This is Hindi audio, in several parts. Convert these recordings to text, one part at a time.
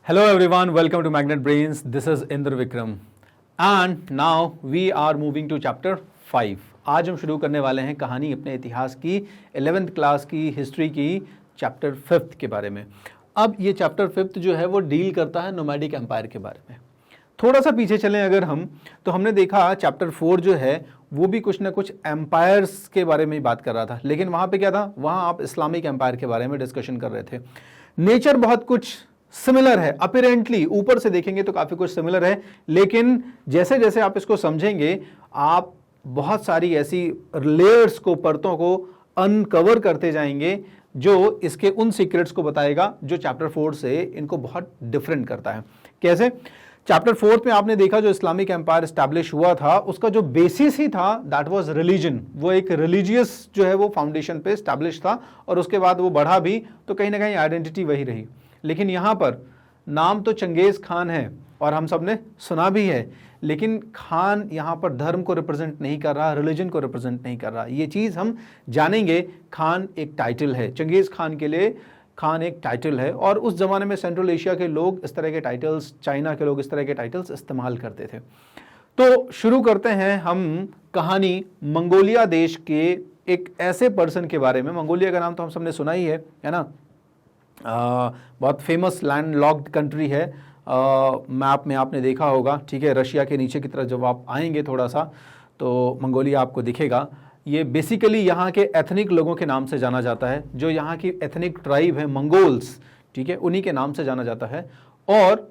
Hello everyone, welcome to Magnet Brains. This is Indra Vikram and now we are moving to chapter 5. आज हम शुरू करने वाले हैं कहानी अपने इतिहास की 11th क्लास की हिस्ट्री की चैप्टर 5th के बारे में। अब ये चैप्टर 5th जो है वो डील करता है नोमैडिक एम्पायर के बारे में। थोड़ा सा पीछे चलें अगर हम, तो हमने देखा चैप्टर 4 जो है वो भी कुछ ना कुछ एम्पायर्स के बारे में ही बात कर रहा था, लेकिन वहाँ पे क्या था, वहाँ आप इस्लामिक एम्पायर के बारे में डिस्कशन कर रहे थे। नेचर बहुत कुछ सिमिलर है, अपीरेंटली ऊपर से देखेंगे तो काफ़ी कुछ सिमिलर है, लेकिन जैसे जैसे आप इसको समझेंगे आप बहुत सारी ऐसी लेयर्स को, परतों को अनकवर करते जाएंगे जो इसके उन सीक्रेट्स को बताएगा जो चैप्टर 4 से इनको बहुत डिफरेंट करता है। कैसे? चैप्टर 4 में आपने देखा जो इस्लामिक एम्पायर स्टैब्लिश हुआ था उसका जो बेसिस ही था दैट वाज रिलीजन। वो एक रिलीजियस जो है वो फाउंडेशन पे स्टैब्लिश था और उसके बाद वो बढ़ा भी, तो कहीं ना कहीं आइडेंटिटी वही रही। लेकिन यहाँ पर नाम तो चंगेज़ खान है और हम सब ने सुना भी है, लेकिन खान यहाँ पर धर्म को रिप्रेजेंट नहीं कर रहा, रिलीजन को रिप्रेजेंट नहीं कर रहा। ये चीज़ हम जानेंगे। खान एक टाइटल है, चंगेज़ खान के लिए खान एक टाइटल है और उस ज़माने में सेंट्रल एशिया के लोग इस तरह के टाइटल्स, चाइना के लोग इस तरह के टाइटल्स इस्तेमाल करते थे। तो शुरू करते हैं हम कहानी मंगोलिया देश के एक ऐसे पर्सन के बारे में। मंगोलिया का नाम तो हम सबने सुना ही है ना। बहुत फेमस लैंड लॉक्ड कंट्री है। मैप में आपने देखा होगा, ठीक है। रशिया के नीचे की तरफ जब आप आएंगे थोड़ा सा तो मंगोलिया आपको दिखेगा। ये बेसिकली यहाँ के एथनिक लोगों के नाम से जाना जाता है, जो यहाँ की एथनिक ट्राइब है मंगोल्स, ठीक है, उन्हीं के नाम से जाना जाता है। और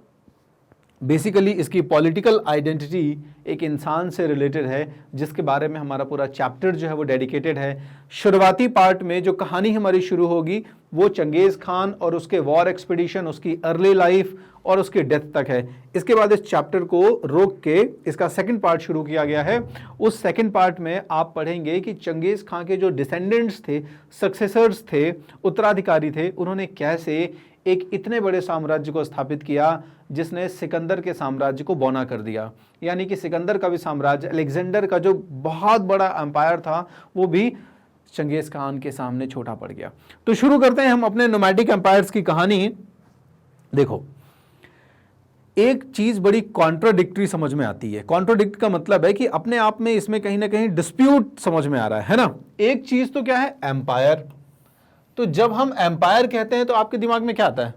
बेसिकली इसकी पॉलिटिकल आइडेंटिटी एक इंसान से रिलेटेड है जिसके बारे में हमारा पूरा चैप्टर जो है वो डेडिकेटेड है। शुरुआती पार्ट में जो कहानी हमारी शुरू होगी वो चंगेज़ खान और उसके वॉर एक्सपीडिशन, उसकी अर्ली लाइफ और उसके डेथ तक है। इसके बाद इस चैप्टर को रोक के इसका सेकंड पार्ट शुरू किया गया है। उस सेकंड पार्ट में आप पढ़ेंगे कि चंगेज़ खान के जो डिसेंडेंट्स थे, सक्सेसर्स थे, उत्तराधिकारी थे, उन्होंने कैसे एक इतने बड़े साम्राज्य को स्थापित किया जिसने सिकंदर के साम्राज्य को बौना कर दिया। यानी कि सिकंदर का भी साम्राज्य, अलेक्जेंडर का जो बहुत बड़ा एम्पायर था, वो भी चंगेज़ खान के सामने छोटा पड़ गया। तो शुरू करते हैं हम अपने नोमैडिक एम्पायर्स की कहानी। देखो, एक चीज बड़ी कॉन्ट्राडिक्टरी समझ में आती है। कॉन्ट्राडिक्ट का मतलब है कि अपने आप में इसमें कहीं ना कहीं डिस्प्यूट समझ में आ रहा है ना। एक चीज तो क्या है, एम्पायर। तो जब हम एम्पायर कहते हैं तो आपके दिमाग में क्या आता है?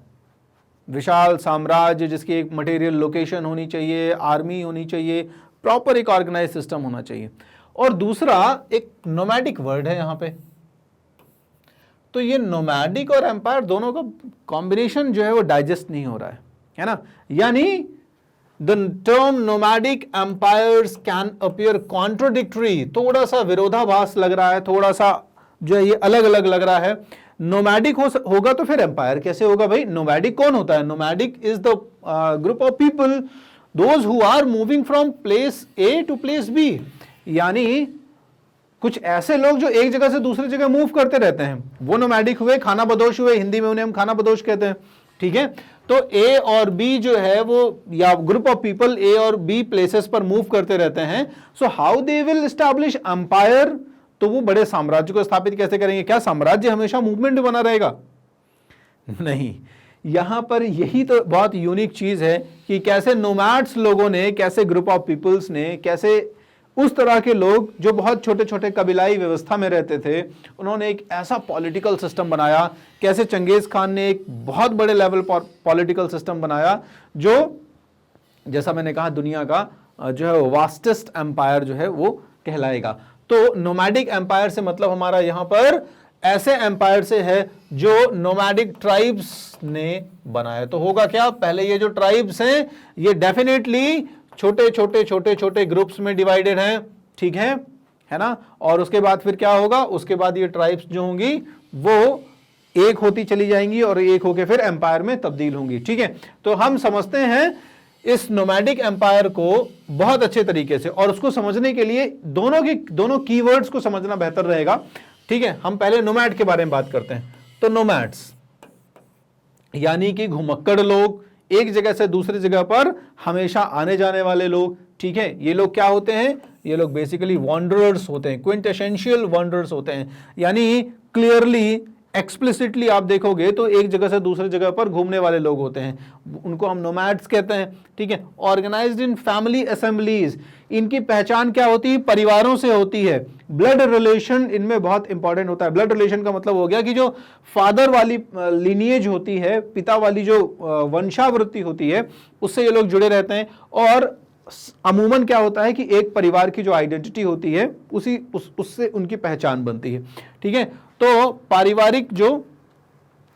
विशाल साम्राज्य जिसकी एक मटेरियल लोकेशन होनी चाहिए, आर्मी होनी चाहिए, प्रॉपर एक ऑर्गेनाइज सिस्टम होना चाहिए। और दूसरा एक नोमैडिक वर्ड है यहां पे। तो ये नोमैडिक और एम्पायर दोनों का कॉम्बिनेशन जो है वो डाइजेस्ट नहीं हो रहा है ना। यानी the term nomadic empires can appear contradictory, थोड़ा सा विरोधाभास लग रहा है, थोड़ा सा जो है ये अलग अलग लग रहा है। नोमैडिक होगा तो फिर एम्पायर कैसे होगा भाई? नोमैडिक कौन होता है? Nomadic is the group of people those who are moving from place A to place B. यानी कुछ ऐसे लोग जो एक जगह से दूसरी जगह मूव करते रहते हैं, वो नोमैडिक हुए, खाना बदोश हुए। हिंदी में उन्हें हम खाना बदोश कहते हैं, ठीक है। तो ए और बी जो है वो, या ग्रुप ऑफ पीपल ए और बी प्लेसेस पर मूव करते रहते हैं। So how they will establish empire? तो वो बड़े साम्राज्य को स्थापित कैसे करेंगे? क्या साम्राज्य हमेशा मूवमेंट बना रहेगा? नहीं। यहां पर यही तो बहुत यूनिक चीज है कि कैसे नोमैड्स लोगों ने, कैसे ग्रुप ऑफ पीपल्स ने, कैसे उस तरह के लोग जो बहुत छोटे छोटे कबीलाई व्यवस्था में रहते थे, उन्होंने एक ऐसा पॉलिटिकल सिस्टम बनाया। कैसे चंगेज़ खान ने एक बहुत बड़े लेवल पर पॉलिटिकल सिस्टम बनाया जो, जैसा मैंने कहा, दुनिया का जो है वास्टेस्ट एम्पायर जो है वो कहलाएगा। तो नोमैडिक एम्पायर से मतलब हमारा यहां पर ऐसे एम्पायर से है जो नोमैडिक ट्राइब्स ने बनाया। तो होगा क्या? पहले ये जो ट्राइब्स हैं ये डेफिनेटली छोटे छोटे छोटे छोटे ग्रुप्स में डिवाइडेड हैं, ठीक है ना। और उसके बाद फिर क्या होगा? उसके बाद ये ट्राइब्स जो होंगी वो एक होती चली जाएंगी और एक होके फिर एम्पायर में तब्दील होंगी, ठीक है। तो हम समझते हैं इस नोमैडिक एम्पायर को बहुत अच्छे तरीके से, और उसको समझने के लिए दोनों कीवर्ड्स को समझना बेहतर रहेगा, ठीक है। हम पहले नोमैड के बारे में बात करते हैं। तो नोमैड्स यानी कि घुमक्कड़ लोग, एक जगह से दूसरी जगह पर हमेशा आने जाने वाले लोग, ठीक है। ये लोग क्या होते हैं? ये लोग बेसिकली वॉन्डरर्स होते हैं, क्विंटेसेंशियल वॉन्डरर्स होते हैं। यानी क्लियरली एक्सप्लिसिटली आप देखोगे तो एक जगह से दूसरे जगह पर घूमने वाले लोग होते हैं, उनको हम नोमैड्स कहते हैं, ठीक है। ऑर्गेनाइज्ड इन फैमिली असेंबलीज, इनकी पहचान क्या होती है, परिवारों से होती है। ब्लड रिलेशन इनमें बहुत इंपॉर्टेंट होता है। ब्लड रिलेशन का मतलब हो गया कि जो फादर वाली लिनिएज होती है, पिता वाली जो वंशावृत्ति होती है, उससे ये लोग जुड़े रहते हैं। और अमूमन क्या होता है कि एक परिवार की जो आइडेंटिटी होती है उससे उनकी पहचान बनती है, ठीक है। तो पारिवारिक जो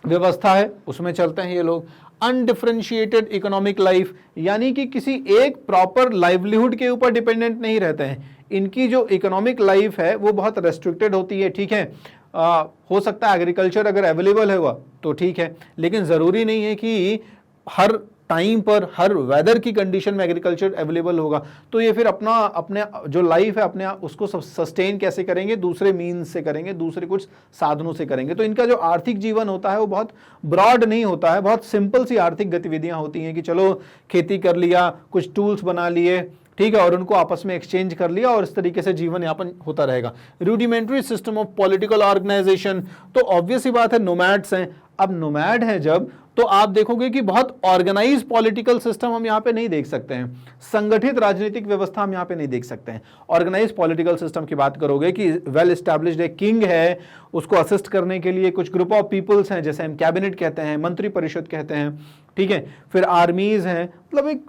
व्यवस्था है उसमें चलते हैं ये लोग। अनडिफरेंशिएटेड इकोनॉमिक लाइफ, यानी कि किसी एक प्रॉपर लाइवलीहुड के ऊपर डिपेंडेंट नहीं रहते हैं। इनकी जो इकोनॉमिक लाइफ है वो बहुत रेस्ट्रिक्टेड होती है, ठीक है। हो सकता है एग्रीकल्चर अगर अवेलेबल होगा तो ठीक है, लेकिन ज़रूरी नहीं है कि हर टाइम पर हर वेदर की कंडीशन में एग्रीकल्चर अवेलेबल होगा। तो ये फिर अपने जो लाइफ है अपने उसको सस्टेन कैसे करेंगे, दूसरे मीन्स से करेंगे, दूसरे कुछ साधनों से करेंगे। तो इनका जो आर्थिक जीवन होता है वो बहुत ब्रॉड नहीं होता है, बहुत सिंपल सी आर्थिक गतिविधियां होती हैं कि चलो खेती कर लिया, कुछ टूल्स बना लिए, ठीक है, और उनको आपस में एक्सचेंज कर लिया और इस तरीके से जीवन यापन होता रहेगा। Rudimentary system of political organization, तो ऑब्वियस ही बात है नोमैड्स हैं। अब नोमैड है जब, तो आप देखोगे कि बहुत ऑर्गेनाइज पॉलिटिकल सिस्टम हम यहाँ पे नहीं देख सकते हैं, संगठित राजनीतिक व्यवस्था हम यहाँ पे नहीं देख सकते हैं। ऑर्गेनाइज पॉलिटिकल सिस्टम की बात करोगे कि वेल एस्टैब्लिश्ड एक किंग है, उसको असिस्ट करने के लिए कुछ ग्रुप ऑफ पीपल्स हैं, जैसे हम कैबिनेट कहते हैं, मंत्री परिषद कहते हैं, ठीक है, फिर आर्मीज हैं, मतलब एक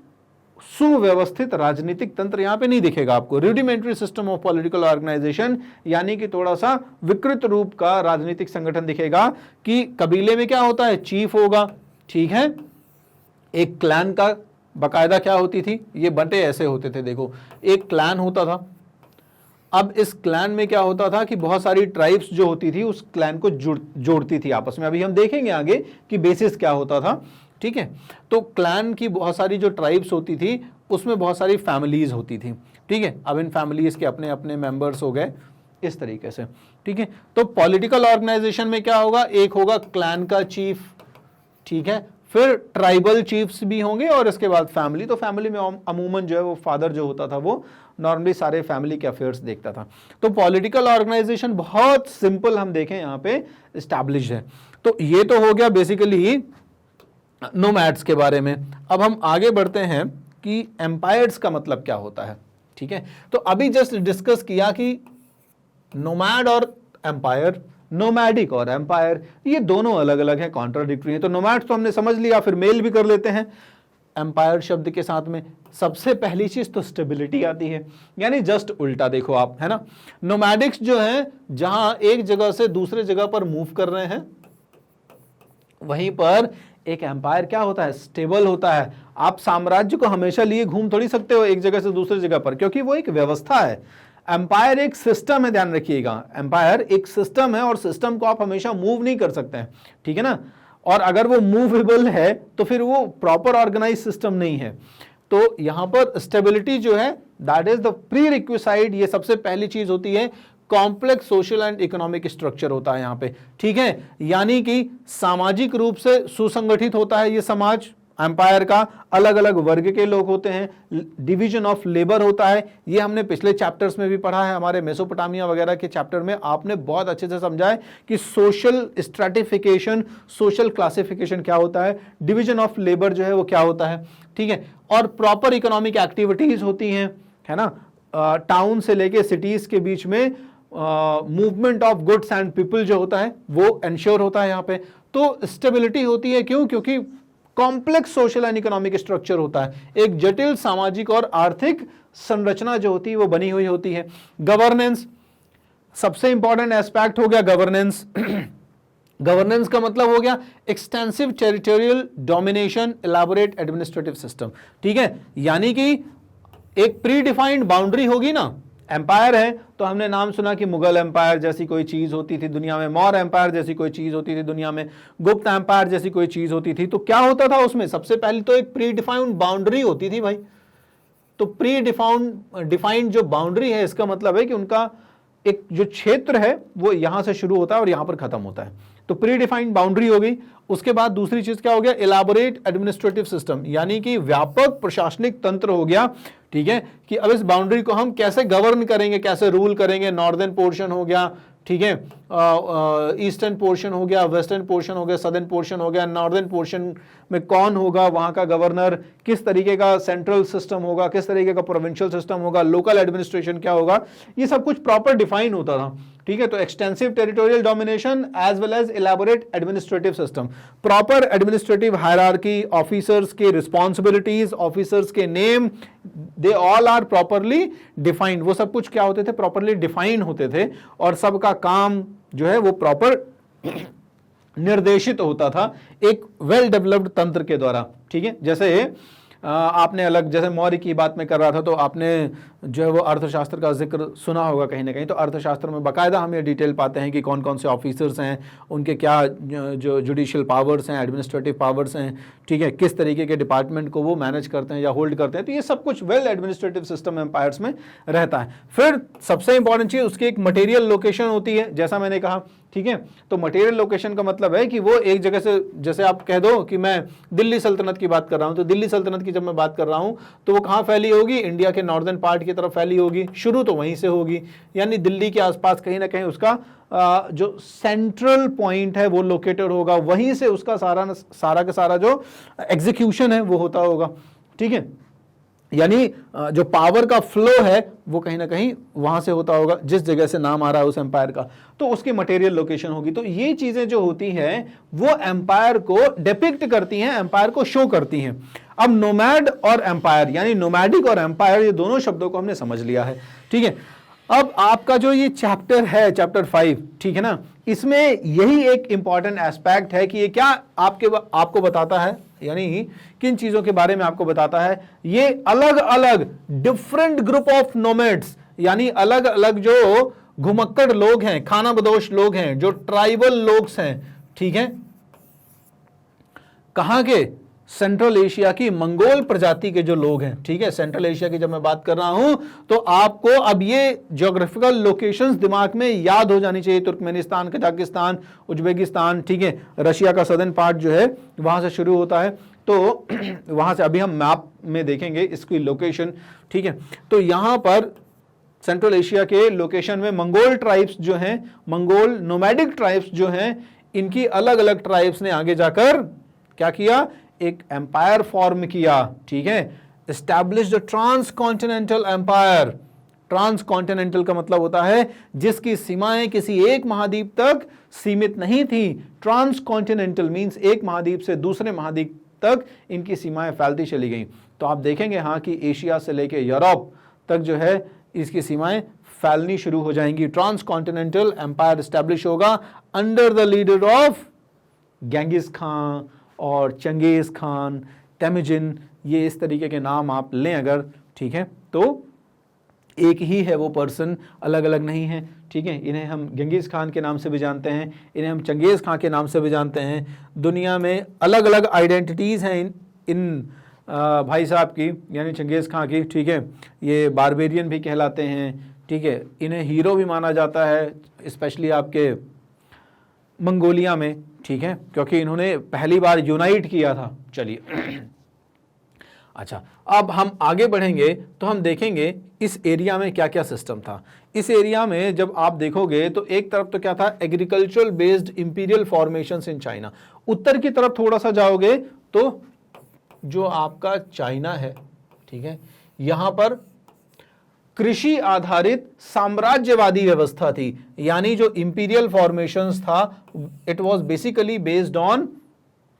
सुव्यवस्थित राजनीतिक तंत्र यहां पे नहीं दिखेगा आपको। Rudimentary system of political organization, यानी कि थोड़ा सा विकृत रूप का राजनीतिक संगठन दिखेगा कि कबीले में क्या होता है, चीफ होगा, ठीक है, एक क्लैन का बकायदा क्या होती थी, ये बंटे ऐसे होते थे, देखो एक क्लैन होता था। अब इस क्लैन में क्या होता था कि बहुत सारी ट्राइब्स जो होती थी उस क्लैन को जोड़ती थी आपस में। अभी हम देखेंगे आगे कि बेसिस क्या होता था, ठीक है। तो क्लैन की बहुत सारी जो ट्राइब्स होती थी उसमें बहुत सारी फैमिलीज होती थी, ठीक है। अब इन फैमिलीज के अपने अपने मेंबर्स हो गए इस तरीके से, ठीक है। तो पॉलिटिकल ऑर्गेनाइजेशन में क्या होगा, एक होगा क्लैन का चीफ, ठीक है, फिर ट्राइबल चीफ्स भी होंगे और इसके बाद फैमिली। तो फैमिली में अमूमन जो है वो फादर जो होता था वो नॉर्मली सारे फैमिली के अफेयर्स देखता था। तो पॉलिटिकल ऑर्गेनाइजेशन बहुत सिंपल हम देखें यहाँ पे एस्टैब्लिश है। तो ये तो हो गया बेसिकली नोमैड्स के बारे में। अब हम आगे बढ़ते हैं कि एम्पायर्स का मतलब क्या होता है, ठीक है। तो अभी जस्ट डिस्कस किया कि नोमैड और एम्पायर, नोमैडिक और एम्पायर, ये दोनों अलग अलग हैं, कॉन्ट्राडिक्टरी हैं। तो नोमैड्स तो हमने समझ लिया, फिर मेल भी कर लेते हैं एम्पायर शब्द के साथ में। सबसे पहली चीज तो स्टेबिलिटी आती है, यानी जस्ट उल्टा देखो आप, है ना। नोमैडिक्स जो है जहां एक जगह से दूसरे जगह पर मूव कर रहे हैं, वहीं पर एक एम्पायर क्या होता है, स्टेबल होता है। आप साम्राज्य को हमेशा लिए घूम थोड़ी सकते हो एक जगह से दूसरी जगह पर, क्योंकि वो एक व्यवस्था है। एम्पायर एक सिस्टम है, ध्यान रखिएगा, एम्पायर एक सिस्टम है और सिस्टम को आप हमेशा मूव नहीं कर सकते हैं, ठीक है ना। और अगर वो मूवेबल है तो फिर वो प्रॉपर ऑर्गेनाइज सिस्टम नहीं है। तो यहां पर स्टेबिलिटी जो है that is the pre requisite, ये सबसे पहली चीज होती है। Complex social and economic structure होता है यहाँ पे, ठीक है, यानी कि सामाजिक रूप से सुसंगठित होता है ये समाज। एम्पायर का अलग अलग वर्ग के लोग होते हैं, डिवीजन ऑफ लेबर होता है, ये हमने पिछले चैप्टर्स में भी पढ़ा है, हमारे मेसोपोटामिया वगैरह के चैप्टर में आपने बहुत अच्छे से समझा है कि सोशल स्ट्रैटिफिकेशन, सोशल क्लासिफिकेशन क्या होता है, डिवीजन ऑफ लेबर जो है वो क्या होता है, ठीक है। और प्रॉपर इकोनॉमिक एक्टिविटीज होती हैं, है ना, टाउन से लेके सिटीज के बीच में movement of goods and people जो होता है वो एंश्योर होता है यहाँ पे। तो स्टेबिलिटी होती है, क्यों, क्योंकि complex social and economic structure होता है, एक जटिल सामाजिक और आर्थिक संरचना जो होती है वो बनी हुई होती है। गवर्नेंस सबसे इंपॉर्टेंट एस्पेक्ट हो गया, गवर्नेंस। गवर्नेंस का मतलब हो गया extensive territorial domination, elaborate administrative system, ठीक है, यानी कि एक प्री डिफाइंड बाउंड्री होगी ना। एम्पायर है तो हमने नाम सुना कि मुगल एम्पायर जैसी कोई चीज होती थी दुनिया में, मौर्य एम्पायर जैसी कोई चीज होती थी दुनिया में, गुप्त एम्पायर जैसी कोई चीज होती थी। तो क्या होता था उसमें, सबसे पहले तो एक प्री डिफाइंड बाउंड्री होती थी भाई। तो प्री डिफाइंड जो बाउंड्री है इसका मतलब है कि उनका एक जो क्षेत्र है वो यहां से शुरू होता है और यहां पर खत्म होता है। तो प्री डिफाइंड बाउंड्री हो गई। उसके बाद दूसरी चीज क्या हो गया, इलैबोरेट एडमिनिस्ट्रेटिव सिस्टम, यानी कि व्यापक प्रशासनिक तंत्र हो गया, ठीक है, कि अब इस बाउंड्री को हम कैसे गवर्न करेंगे, कैसे रूल करेंगे। नॉर्दर्न पोर्शन हो गया, ठीक है, ईस्टर्न पोर्शन हो गया, वेस्टर्न पोर्शन हो गया, सदर्न पोर्शन हो गया, नॉर्दर्न पोर्शन में कौन होगा वहां का गवर्नर, किस तरीके का सेंट्रल सिस्टम होगा, किस तरीके का प्रोविंशियल सिस्टम होगा, लोकल एडमिनिस्ट्रेशन क्या होगा, ये सब कुछ प्रॉपर डिफाइन होता था। ठीक है, तो extensive territorial domination as well as elaborate administrative system, proper administrative hierarchy, officers के रिस्पॉन्सिबिलिटीज, ऑफिसर्स के name, they all are properly defined. वो सब कुछ क्या होते थे, प्रॉपरली डिफाइन होते थे, और सबका काम जो है वो प्रॉपर निर्देशित होता था एक वेल डेवलप्ड तंत्र के द्वारा। ठीक है, जैसे आपने अलग, जैसे मौर्य की बात में कर रहा था, तो आपने जो है वो अर्थशास्त्र का जिक्र सुना होगा कहीं ना कहीं। तो अर्थशास्त्र में बाकायदा हम ये डिटेल पाते हैं कि कौन कौन से ऑफिसर्स हैं, उनके क्या जो जुडिशियल पावर्स हैं, एडमिनिस्ट्रेटिव पावर्स हैं, ठीक है, किस तरीके के डिपार्टमेंट को वो मैनेज करते हैं या होल्ड करते हैं। तो ये सब कुछ वेल एडमिनिस्ट्रेटिव सिस्टम एम्पायर्स में रहता है। फिर सबसे इंपॉर्टेंट चीज़, उसकी एक मटेरियल लोकेशन होती है, जैसा मैंने कहा। ठीक है, तो मटेरियल लोकेशन का मतलब है कि वो एक जगह से, जैसे आप कह दो कि मैं दिल्ली सल्तनत की बात कर रहा हूं, तो दिल्ली सल्तनत की जब मैं बात कर रहा हूं तो वो कहां फैली होगी, इंडिया के नॉर्दर्न पार्ट की तरफ फैली होगी, शुरू तो वहीं से होगी, यानी दिल्ली के आसपास कहीं ना कहीं उसका जो सेंट्रल पॉइंट है वो लोकेटेड होगा, वहीं से उसका सारा का सारा जो एग्जीक्यूशन है वो होता होगा। ठीक है, यानी जो पावर का फ्लो है वो कहीं ना कहीं वहां से होता होगा, जिस जगह से नाम आ रहा है उस एम्पायर का, तो उसकी मटेरियल लोकेशन होगी। तो ये चीजें जो होती हैं वो एम्पायर को डिपिक्ट करती हैं, एम्पायर को शो करती हैं। अब नोमैड और एम्पायर, यानी नोमैडिक और एम्पायर, ये दोनों शब्दों को हमने समझ लिया है। ठीक है, अब आपका जो ये चैप्टर है, चैप्टर 5, ठीक है ना, इसमें यही एक इंपॉर्टेंट एस्पेक्ट है कि ये क्या आपको बताता है, यानी किन चीजों के बारे में आपको बताता है। ये अलग अलग डिफरेंट ग्रुप ऑफ नोमैड्स, यानी अलग अलग जो घुमक्कड़ लोग हैं, खानाबदोश लोग हैं, जो ट्राइबल लोग हैं, ठीक है, कहां के, सेंट्रल एशिया की मंगोल प्रजाति के जो लोग हैं। ठीक है, सेंट्रल एशिया की जब मैं बात कर रहा हूं तो आपको अब ये ज्योग्राफिकल लोकेशंस दिमाग में याद हो जानी चाहिए। तुर्कमेनिस्तान, कजाकिस्तान, उज्बेकिस्तान, ठीक है, रशिया का सदर्न पार्ट जो है वहां से शुरू होता है, तो वहां से अभी हम मैप में देखेंगे इसकी लोकेशन। ठीक है, तो यहां पर सेंट्रल एशिया के लोकेशन में मंगोल ट्राइब्स जो हैं, मंगोल नोमैडिक ट्राइब्स जो हैं, इनकी अलग अलग ट्राइब्स ने आगे जाकर क्या किया, एक एम्पायर फॉर्म किया। ठीक है, establish the transcontinental empire. Transcontinental का मतलब होता है जिसकी सीमाएं किसी एक महाद्वीप तक सीमित नहीं थी। ट्रांसकॉन्टिनेंटल मींस एक महाद्वीप से दूसरे महाद्वीप तक इनकी सीमाएं फैलती चली गई। तो आप देखेंगे हाँ कि एशिया से लेकर यूरोप तक जो है इसकी सीमाएं फैलनी शुरू हो जाएंगी। ट्रांसकॉन्टिनेंटल एम्पायर एस्टैब्लिश होगा under the leader of Genghis Khan और चंगेज खान, तेमुजिन, ये इस तरीके के नाम आप लें अगर, ठीक है, तो एक ही है वो पर्सन, अलग अलग नहीं है। ठीक है, इन्हें हम गेंगिस खान के नाम से भी जानते हैं, इन्हें हम चंगेज खान के नाम से भी जानते हैं। दुनिया में अलग अलग आइडेंटिटीज़ हैं इन भाई साहब की, यानी चंगेज खान की। ठीक है, ये बारबेरियन भी कहलाते हैं। ठीक है, इन्हें हीरो भी माना जाता है, स्पेशली आपके मंगोलिया में। ठीक है, क्योंकि इन्होंने पहली बार यूनाइट किया था। चलिए अच्छा, अब हम आगे बढ़ेंगे तो हम देखेंगे इस एरिया में क्या क्या सिस्टम था। इस एरिया में जब आप देखोगे तो एक तरफ तो क्या था, agricultural based imperial formations in China. उत्तर की तरफ थोड़ा सा जाओगे तो जो आपका चाइना है, ठीक है, यहां पर कृषि आधारित साम्राज्यवादी व्यवस्था थी, यानी जो इंपीरियल फॉर्मेशंस था it was basically based on,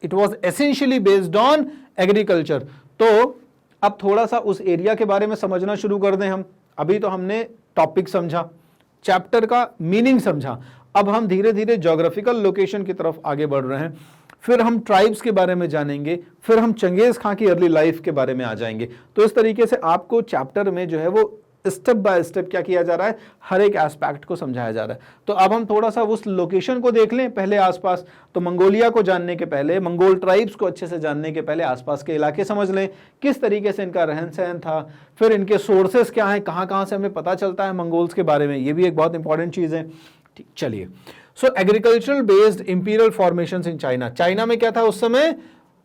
it was essentially based on agriculture. तो अब थोड़ा सा उस एरिया के बारे में समझना शुरू कर दें हम। अभी तो हमने टॉपिक समझा, चैप्टर का मीनिंग समझा, अब हम धीरे धीरे ज्योग्राफिकल लोकेशन की तरफ आगे बढ़ रहे हैं। फिर हम ट्राइब्स के बारे में जानेंगे, फिर हम चंगेज खान की अर्ली लाइफ के बारे में आ जाएंगे। तो इस तरीके से आपको चैप्टर में जो है वो स्टेप बाय स्टेप क्या किया जा रहा है, हर एक एस्पेक्ट को समझाया जा रहा है। तो अब हम थोड़ा सा उस लोकेशन को देख लें पहले आसपास। तो मंगोलिया को जानने के पहले, मंगोल ट्राइब्स को अच्छे से जानने के पहले आसपास के इलाके समझ लें, किस तरीके से इनका रहन सहन था, फिर इनके सोर्सेस क्या हैं, कहाँ कहाँ से हमें पता चलता है मंगोल्स के बारे में, ये भी एक बहुत इंपॉर्टेंट चीज़ है। ठीक, चलिए। So agricultural based imperial formations in China. China में क्या था उस समय,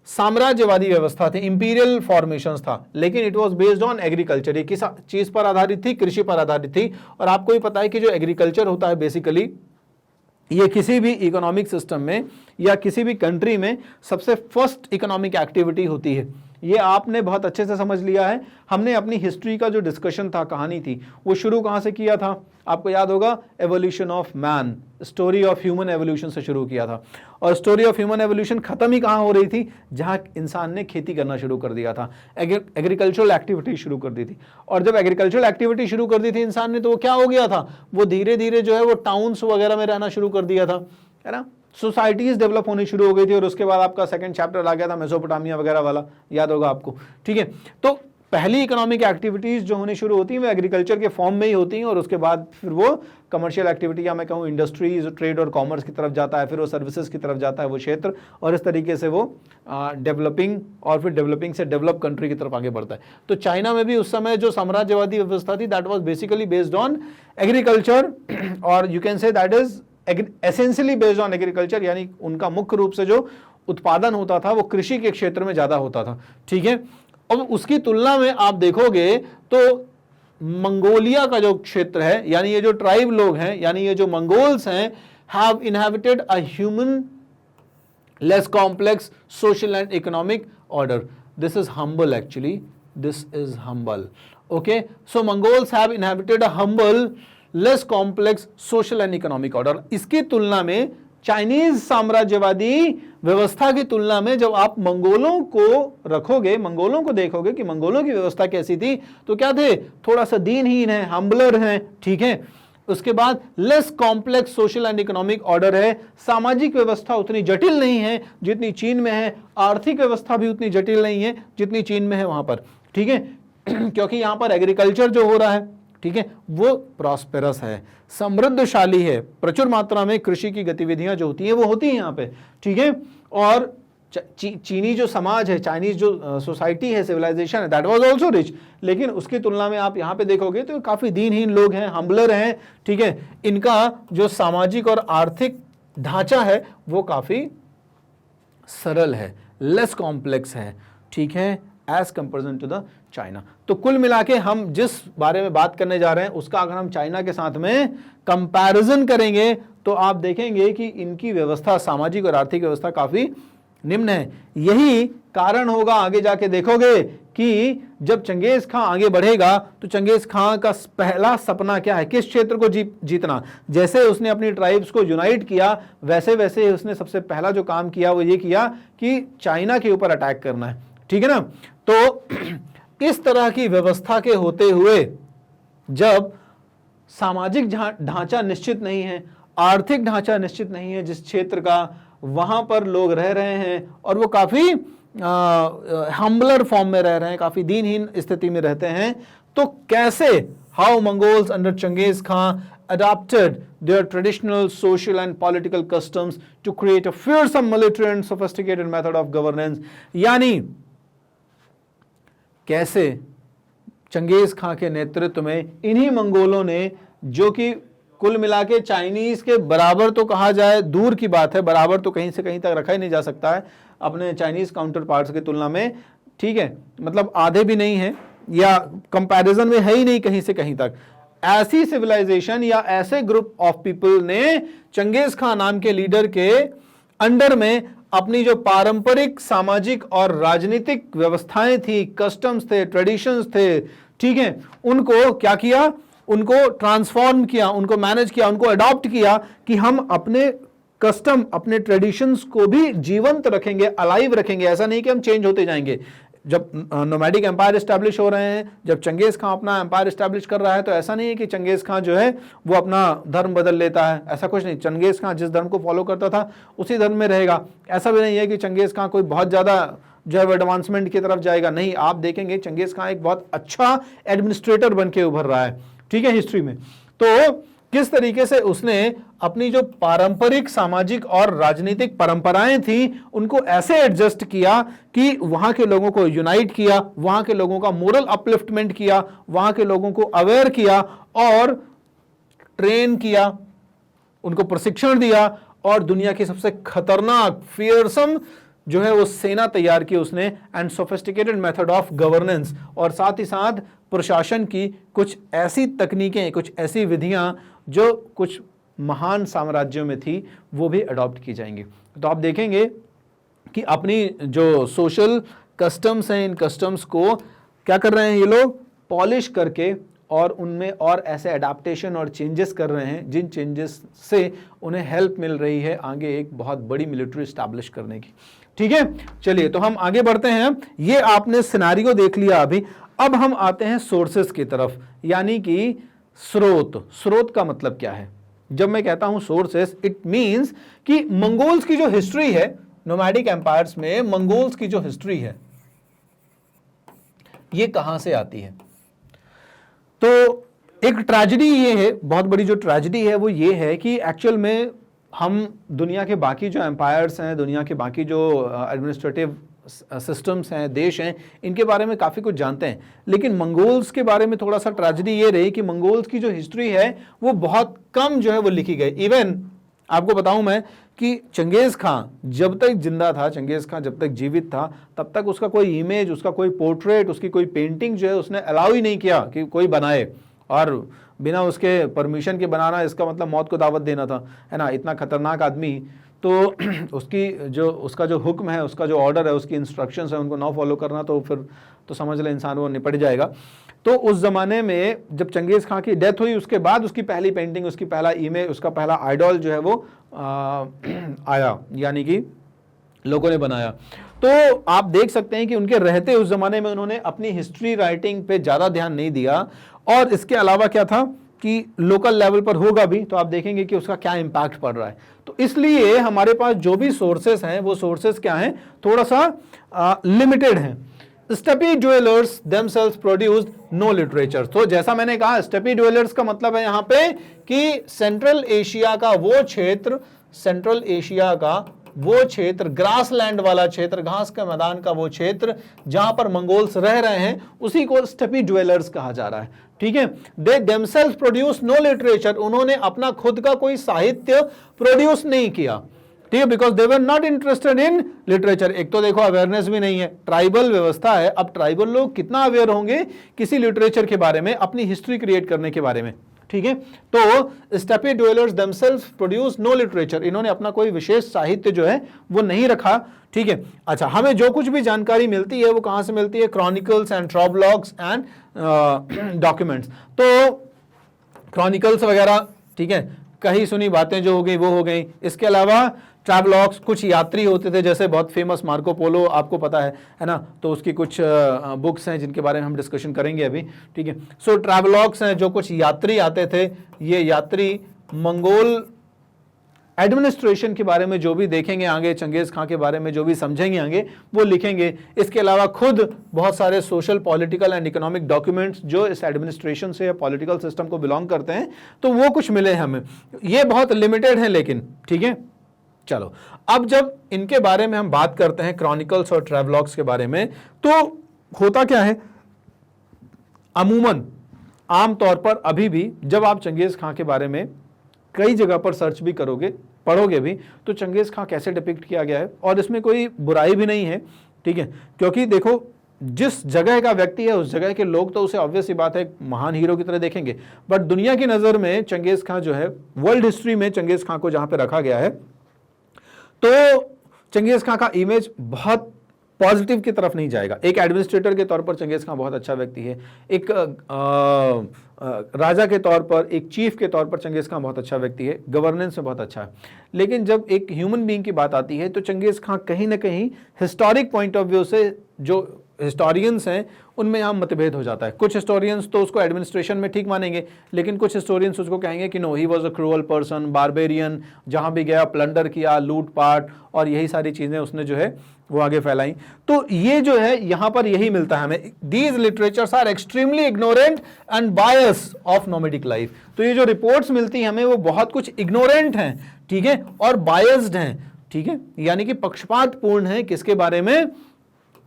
साम्राज्यवादी व्यवस्था थी, इंपीरियल फॉर्मेशंस था, लेकिन it was based on agriculture. ये किस चीज पर आधारित थी, कृषि पर आधारित थी। और आपको भी पता है कि जो एग्रीकल्चर होता है बेसिकली ये किसी भी इकोनॉमिक सिस्टम में या किसी भी कंट्री में सबसे फर्स्ट इकोनॉमिक एक्टिविटी होती है। ये आपने बहुत अच्छे से समझ लिया है। हमने अपनी हिस्ट्री का जो डिस्कशन था, कहानी थी, वो शुरू कहाँ से किया था? आपको याद होगा, evolution of man, story of human evolution से शुरू किया था। और स्टोरी ऑफ ह्यूमन एवोल्यूशन खत्म ही कहाँ हो रही थी? जहाँ इंसान ने खेती करना शुरू कर दिया था, एग्रीकल्चरल एक्टिविटी शुरू कर दी थी। और जब एग्रीकल्चरल एक्टिविटी शुरू कर दी थी इंसान ने, तो वो क्या हो गया था? वो धीरे धीरे जो है वो टाउन्स वगैरह में रहना शुरू कर दिया था, है ना। सोसाइटीज डेवलप होनी शुरू हो गई थी। और उसके बाद आपका सेकंड चैप्टर आ गया था मेसोपोटामिया वगैरह वाला, याद होगा आपको, ठीक है। तो पहली इकोनॉमिक एक्टिविटीज जो होनी शुरू होती हैं वो एग्रीकल्चर के फॉर्म में ही होती हैं। और उसके बाद फिर वो कमर्शियल एक्टिविटी, या मैं कहूँ इंडस्ट्रीज, ट्रेड और कॉमर्स की तरफ जाता है, फिर वो सर्विसेज की तरफ जाता है वो क्षेत्र, और इस तरीके से वो डेवलपिंग और फिर डेवलपिंग से डेवलप कंट्री की तरफ आगे बढ़ता है। तो चाइना में भी उस समय जो साम्राज्यवादी व्यवस्था थी, that was basically based on agriculture, और you can say that is essentially based on agriculture, यानी उनका मुख्य रूप से जो उत्पादन होता था वो कृषि के क्षेत्र में ज्यादा होता था, ठीक है। अब उसकी तुलना में आप देखोगे तो मंगोलिया का जो क्षेत्र है, यानी ये जो ट्राइब लोग हैं, यानी ये जो मंगोल्स हैं, have inhabited a human less complex social and economic order. This is humble, actually this is humble, okay. So Mongols have inhabited a humble less complex social and economic order. इसकी तुलना में चाइनीज साम्राज्यवादी व्यवस्था की तुलना में जब आप मंगोलों को रखोगे, मंगोलों को देखोगे कि मंगोलों की व्यवस्था कैसी थी, तो क्या थे? थोड़ा सा दीनहीन है, हम्बलर है, ठीक है। उसके बाद less complex social and economic order है, सामाजिक व्यवस्था उतनी जटिल नहीं है जितनी चीन में है, आर्थिक व्यवस्था भी उतनी जटिल नहीं है जितनी चीन में है वहां पर, ठीक है। क्योंकि यहां पर एग्रीकल्चर जो हो रहा है, ठीक है, वो प्रॉस्पेरस है, समृद्धशाली है, प्रचुर मात्रा में कृषि की गतिविधियां जो होती हैं वो होती हैं यहाँ पे, ठीक है। और चीनी जो समाज है, चाइनीज जो सोसाइटी है, सिविलाइजेशन है, दैट वाज आल्सो रिच, लेकिन उसकी तुलना में आप यहाँ पे देखोगे तो काफी दीनहीन लोग हैं, हम्बलर हैं, ठीक है। इनका जो सामाजिक और आर्थिक ढांचा है वो काफी सरल है, लेस कॉम्प्लेक्स है, ठीक है, as comparison to the China. तो कुल मिला के हम जिस बारे में बात करने जा रहे हैं उसका अगर हम चाइना के साथ में कंपैरिजन करेंगे तो आप देखेंगे कि इनकी व्यवस्था, सामाजिक और आर्थिक व्यवस्था काफी निम्न है। यही कारण होगा, आगे जाके देखोगे कि जब चंगेज खां आगे बढ़ेगा तो चंगेज खां का पहला सपना क्या है? किस क्षेत्र को जीतना। जैसे उसने अपनी ट्राइब्स को यूनाइट किया, वैसे वैसे उसने सबसे पहला जो काम किया वो ये किया कि चाइना के ऊपर अटैक करना है, ठीक है ना। तो इस तरह की व्यवस्था के होते हुए जब सामाजिक ढांचा निश्चित नहीं है, आर्थिक ढांचा निश्चित नहीं है जिस क्षेत्र का, वहां पर लोग रह रहे हैं और वो काफी हम्बलर फॉर्म में रह रहे हैं, काफी दीनहीन स्थिति में रहते हैं, तो कैसे how Mongols under Genghis Khan adopted their traditional social and political customs to create a fearsome military and sophisticated method of governance। यानी कैसे चंगेज खां के नेतृत्व में इन्हीं मंगोलों ने, जो कि कुल मिला के चाइनीज के बराबर तो कहा जाए दूर की बात है, बराबर तो कहीं से कहीं तक रखा ही नहीं जा सकता है अपने चाइनीज काउंटर पार्ट्स की तुलना में, ठीक है, मतलब आधे भी नहीं है या कंपैरिजन में है ही नहीं कहीं से कहीं तक। ऐसी सिविलाइजेशन या ऐसे ग्रुप ऑफ पीपल ने चंगेज खां नाम के लीडर के अंडर में अपनी जो पारंपरिक सामाजिक और राजनीतिक व्यवस्थाएं थी, कस्टम्स थे, ट्रेडिशंस थे, ठीक है, उनको क्या किया? उनको ट्रांसफॉर्म किया, उनको मैनेज किया, उनको अडॉप्ट किया कि हम अपने कस्टम, अपने ट्रेडिशंस को भी जीवंत रखेंगे, अलाइव रखेंगे। ऐसा नहीं कि हम चेंज होते जाएंगे। जब नोमैडिक एम्पायर एस्टैब्लिश हो रहे हैं, जब चंगेज खां अपना एम्पायर एस्टैब्लिश कर रहा है, तो ऐसा नहीं है कि चंगेज खां जो है वो अपना धर्म बदल लेता है, ऐसा कुछ नहीं। चंगेज खां जिस धर्म को फॉलो करता था उसी धर्म में रहेगा। ऐसा भी नहीं है कि चंगेज खां कोई बहुत ज़्यादा जो है एडवांसमेंट की तरफ जाएगा, नहीं। आप देखेंगे चंगेज खां एक बहुत अच्छा एडमिनिस्ट्रेटर बन के उभर रहा है, ठीक है, हिस्ट्री में। तो किस तरीके से उसने अपनी जो पारंपरिक सामाजिक और राजनीतिक परंपराएं थी उनको ऐसे एडजस्ट किया कि वहां के लोगों को यूनाइट किया, वहां के लोगों का मोरल अपलिफ्टमेंट किया, वहां के लोगों को अवेयर किया और ट्रेन किया, उनको प्रशिक्षण दिया और दुनिया की सबसे खतरनाक फियरसम जो है वो सेना तैयार की उसने, and sophisticated method of governance, और साथ ही साथ प्रशासन की कुछ ऐसी तकनीकें, कुछ ऐसी विधियां जो कुछ महान साम्राज्यों में थी वो भी अडॉप्ट की जाएंगी। तो आप देखेंगे कि अपनी जो सोशल कस्टम्स हैं, इन कस्टम्स को क्या कर रहे हैं ये लोग, पॉलिश करके और उनमें और ऐसे अडाप्टेशन और चेंजेस कर रहे हैं जिन चेंजेस से उन्हें हेल्प मिल रही है आगे एक बहुत बड़ी मिलिट्री स्टैब्लिश करने की। ठीक है, चलिए तो हम आगे बढ़ते हैं। ये आपने सिनारियो देख लिया अभी। अब हम आते हैं सोर्सेस की तरफ, यानी कि स्रोत। स्रोत का मतलब क्या है? जब मैं कहता हूं सोर्सेस, इट मींस कि मंगोल्स की जो हिस्ट्री है, नोमैडिक एम्पायर्स में मंगोल्स की जो हिस्ट्री है ये कहां से आती है। तो एक ट्रेजेडी ये है, बहुत बड़ी जो ट्रेजेडी है वो ये है कि एक्चुअल में हम दुनिया के बाकी जो एम्पायर्स हैं, दुनिया के बाकी जो एडमिनिस्ट्रेटिव सिस्टम्स हैं, देश हैं, इनके बारे में काफ़ी कुछ जानते हैं, लेकिन मंगोल्स के बारे में थोड़ा सा ट्रेजेडी ये रही कि मंगोल्स की जो हिस्ट्री है वो बहुत कम जो है वो लिखी गई। इवन आपको बताऊं मैं कि चंगेज़ खां जब तक जिंदा था, चंगेज़ खां जब तक जीवित था, तब तक उसका कोई इमेज, उसका कोई पोर्ट्रेट, उसकी कोई पेंटिंग जो है उसने अलाउ ही नहीं किया कि कोई बनाए, और बिना उसके परमिशन के बनाना इसका मतलब मौत को दावत देना था, है ना। इतना खतरनाक आदमी, तो उसका जो हुक्म है, उसका जो ऑर्डर है, उसकी इंस्ट्रक्शंस है, उनको ना फॉलो करना, तो फिर तो समझ ले इंसान वो निपट जाएगा। तो उस ज़माने में जब चंगेज़ खां की डेथ हुई, उसके बाद उसकी पहली पेंटिंग, उसकी पहला इमेज, उसका पहला आइडॉल जो है वो आया, यानी कि लोगों ने बनाया। तो आप देख सकते हैं कि उनके रहते उस ज़माने में उन्होंने अपनी हिस्ट्री राइटिंग पे ज़्यादा ध्यान नहीं दिया, और इसके अलावा क्या था कि लोकल लेवल पर होगा भी तो आप देखेंगे कि उसका क्या इम्पैक्ट पड़ रहा है। तो इसलिए हमारे पास जो भी सोर्सेस हैं वो सोर्सेस क्या हैं, थोड़ा सा लिमिटेड हैं। Steppe dwellers themselves produced no literature. तो जैसा मैंने कहा, स्टेपी ड्वेलर्स का मतलब है यहां पे कि सेंट्रल एशिया का वो क्षेत्र, सेंट्रल एशिया का वो क्षेत्र, ग्रासलैंड वाला क्षेत्र, घास के मैदान का वो क्षेत्र जहां पर मंगोल्स रह रहे हैं, उसी को स्टेपी ड्वेलर्स कहा जा रहा है। ठीक है, they themselves produce no literature, उन्होंने अपना खुद का कोई साहित्य प्रोड्यूस नहीं किया। ठीक है, because they were not interested in literature. एक तो देखो अवेयरनेस भी नहीं है, ट्राइबल व्यवस्था है। अब ट्राइबल लोग कितना अवेयर होंगे किसी लिटरेचर के बारे में, अपनी हिस्ट्री क्रिएट करने के बारे में। ठीक है, तो steppe dwellers themselves produce no literature, इन्होंने अपना कोई विशेष साहित्य जो है वो नहीं रखा। ठीक है, अच्छा, हमें जो कुछ भी जानकारी मिलती है वो कहां से मिलती है? Chronicles and travelogues and documents. तो क्रॉनिकल्स वगैरह, ठीक है, कहीं सुनी बातें जो हो गई वो हो गई। इसके अलावा ट्रैवलॉग्स, कुछ यात्री होते थे, जैसे बहुत फेमस मार्को पोलो, आपको पता है ना, तो उसकी कुछ बुक्स हैं जिनके बारे में हम डिस्कशन करेंगे अभी। ठीक है, सो ट्रैवलॉग्स हैं, जो कुछ यात्री आते थे, ये यात्री मंगोल एडमिनिस्ट्रेशन के बारे में जो भी देखेंगे आगे, चंगेज़ खां के बारे में जो भी समझेंगे आगे वो लिखेंगे। इसके अलावा खुद बहुत सारे social, political and economic documents जो इस एडमिनिस्ट्रेशन से या पॉलिटिकल सिस्टम को बिलोंग करते हैं, तो वो कुछ मिले हमें। ये बहुत लिमिटेड है लेकिन, ठीक है। चलो, अब जब इनके बारे में हम बात करते हैं, क्रॉनिकल्स और ट्रैवलॉग्स के बारे में, तो होता क्या है, अमूमन आमतौर पर अभी भी जब आप चंगेज़ खां के बारे में कई जगह पर सर्च भी करोगे, पढ़ोगे भी, तो चंगेज़ खां कैसे डिपिक्ट किया गया है, और इसमें कोई बुराई भी नहीं है। ठीक है, क्योंकि देखो जिस जगह का व्यक्ति है उस जगह के लोग तो उसे ऑब्वियस सी बात है महान हीरो की तरह देखेंगे, बट दुनिया की नज़र में चंगेज़ खां जो है, वर्ल्ड हिस्ट्री में चंगेज़ खां को जहाँ पे रखा गया है, तो चंगेज़ खां का इमेज बहुत पॉजिटिव की तरफ नहीं जाएगा। एक एडमिनिस्ट्रेटर के तौर पर चंगेज़ खां बहुत अच्छा व्यक्ति है, एक राजा के तौर पर, एक चीफ के तौर पर चंगेज़ खां बहुत अच्छा व्यक्ति है, गवर्नेंस में बहुत अच्छा है। लेकिन जब एक ह्यूमन बीइंग की बात आती है तो चंगेज़ खां कहीं ना कहीं हिस्टोरिक पॉइंट ऑफ व्यू से जो हिस्टोरियंस हैं उनमें यहाँ मतभेद हो जाता है। कुछ हिस्टोरियंस तो उसको एडमिनिस्ट्रेशन में ठीक मानेंगे, लेकिन कुछ हिस्टोरियंस उसको कहेंगे कि no, he was a cruel person, barbarian, जहाँ भी गया प्लंडर किया, लूटपाट और यही सारी चीज़ें उसने जो है वो आगे फैलाई। तो ये जो है यहाँ पर यही मिलता है हमें, these literatures are extremely ignorant and bias of nomadic life. तो ये जो रिपोर्ट्स मिलती हैं हमें वो बहुत कुछ इग्नोरेंट हैं, ठीक है, और बायस्ड हैं, ठीक है, यानी कि पक्षपातपूर्ण है। किसके बारे में?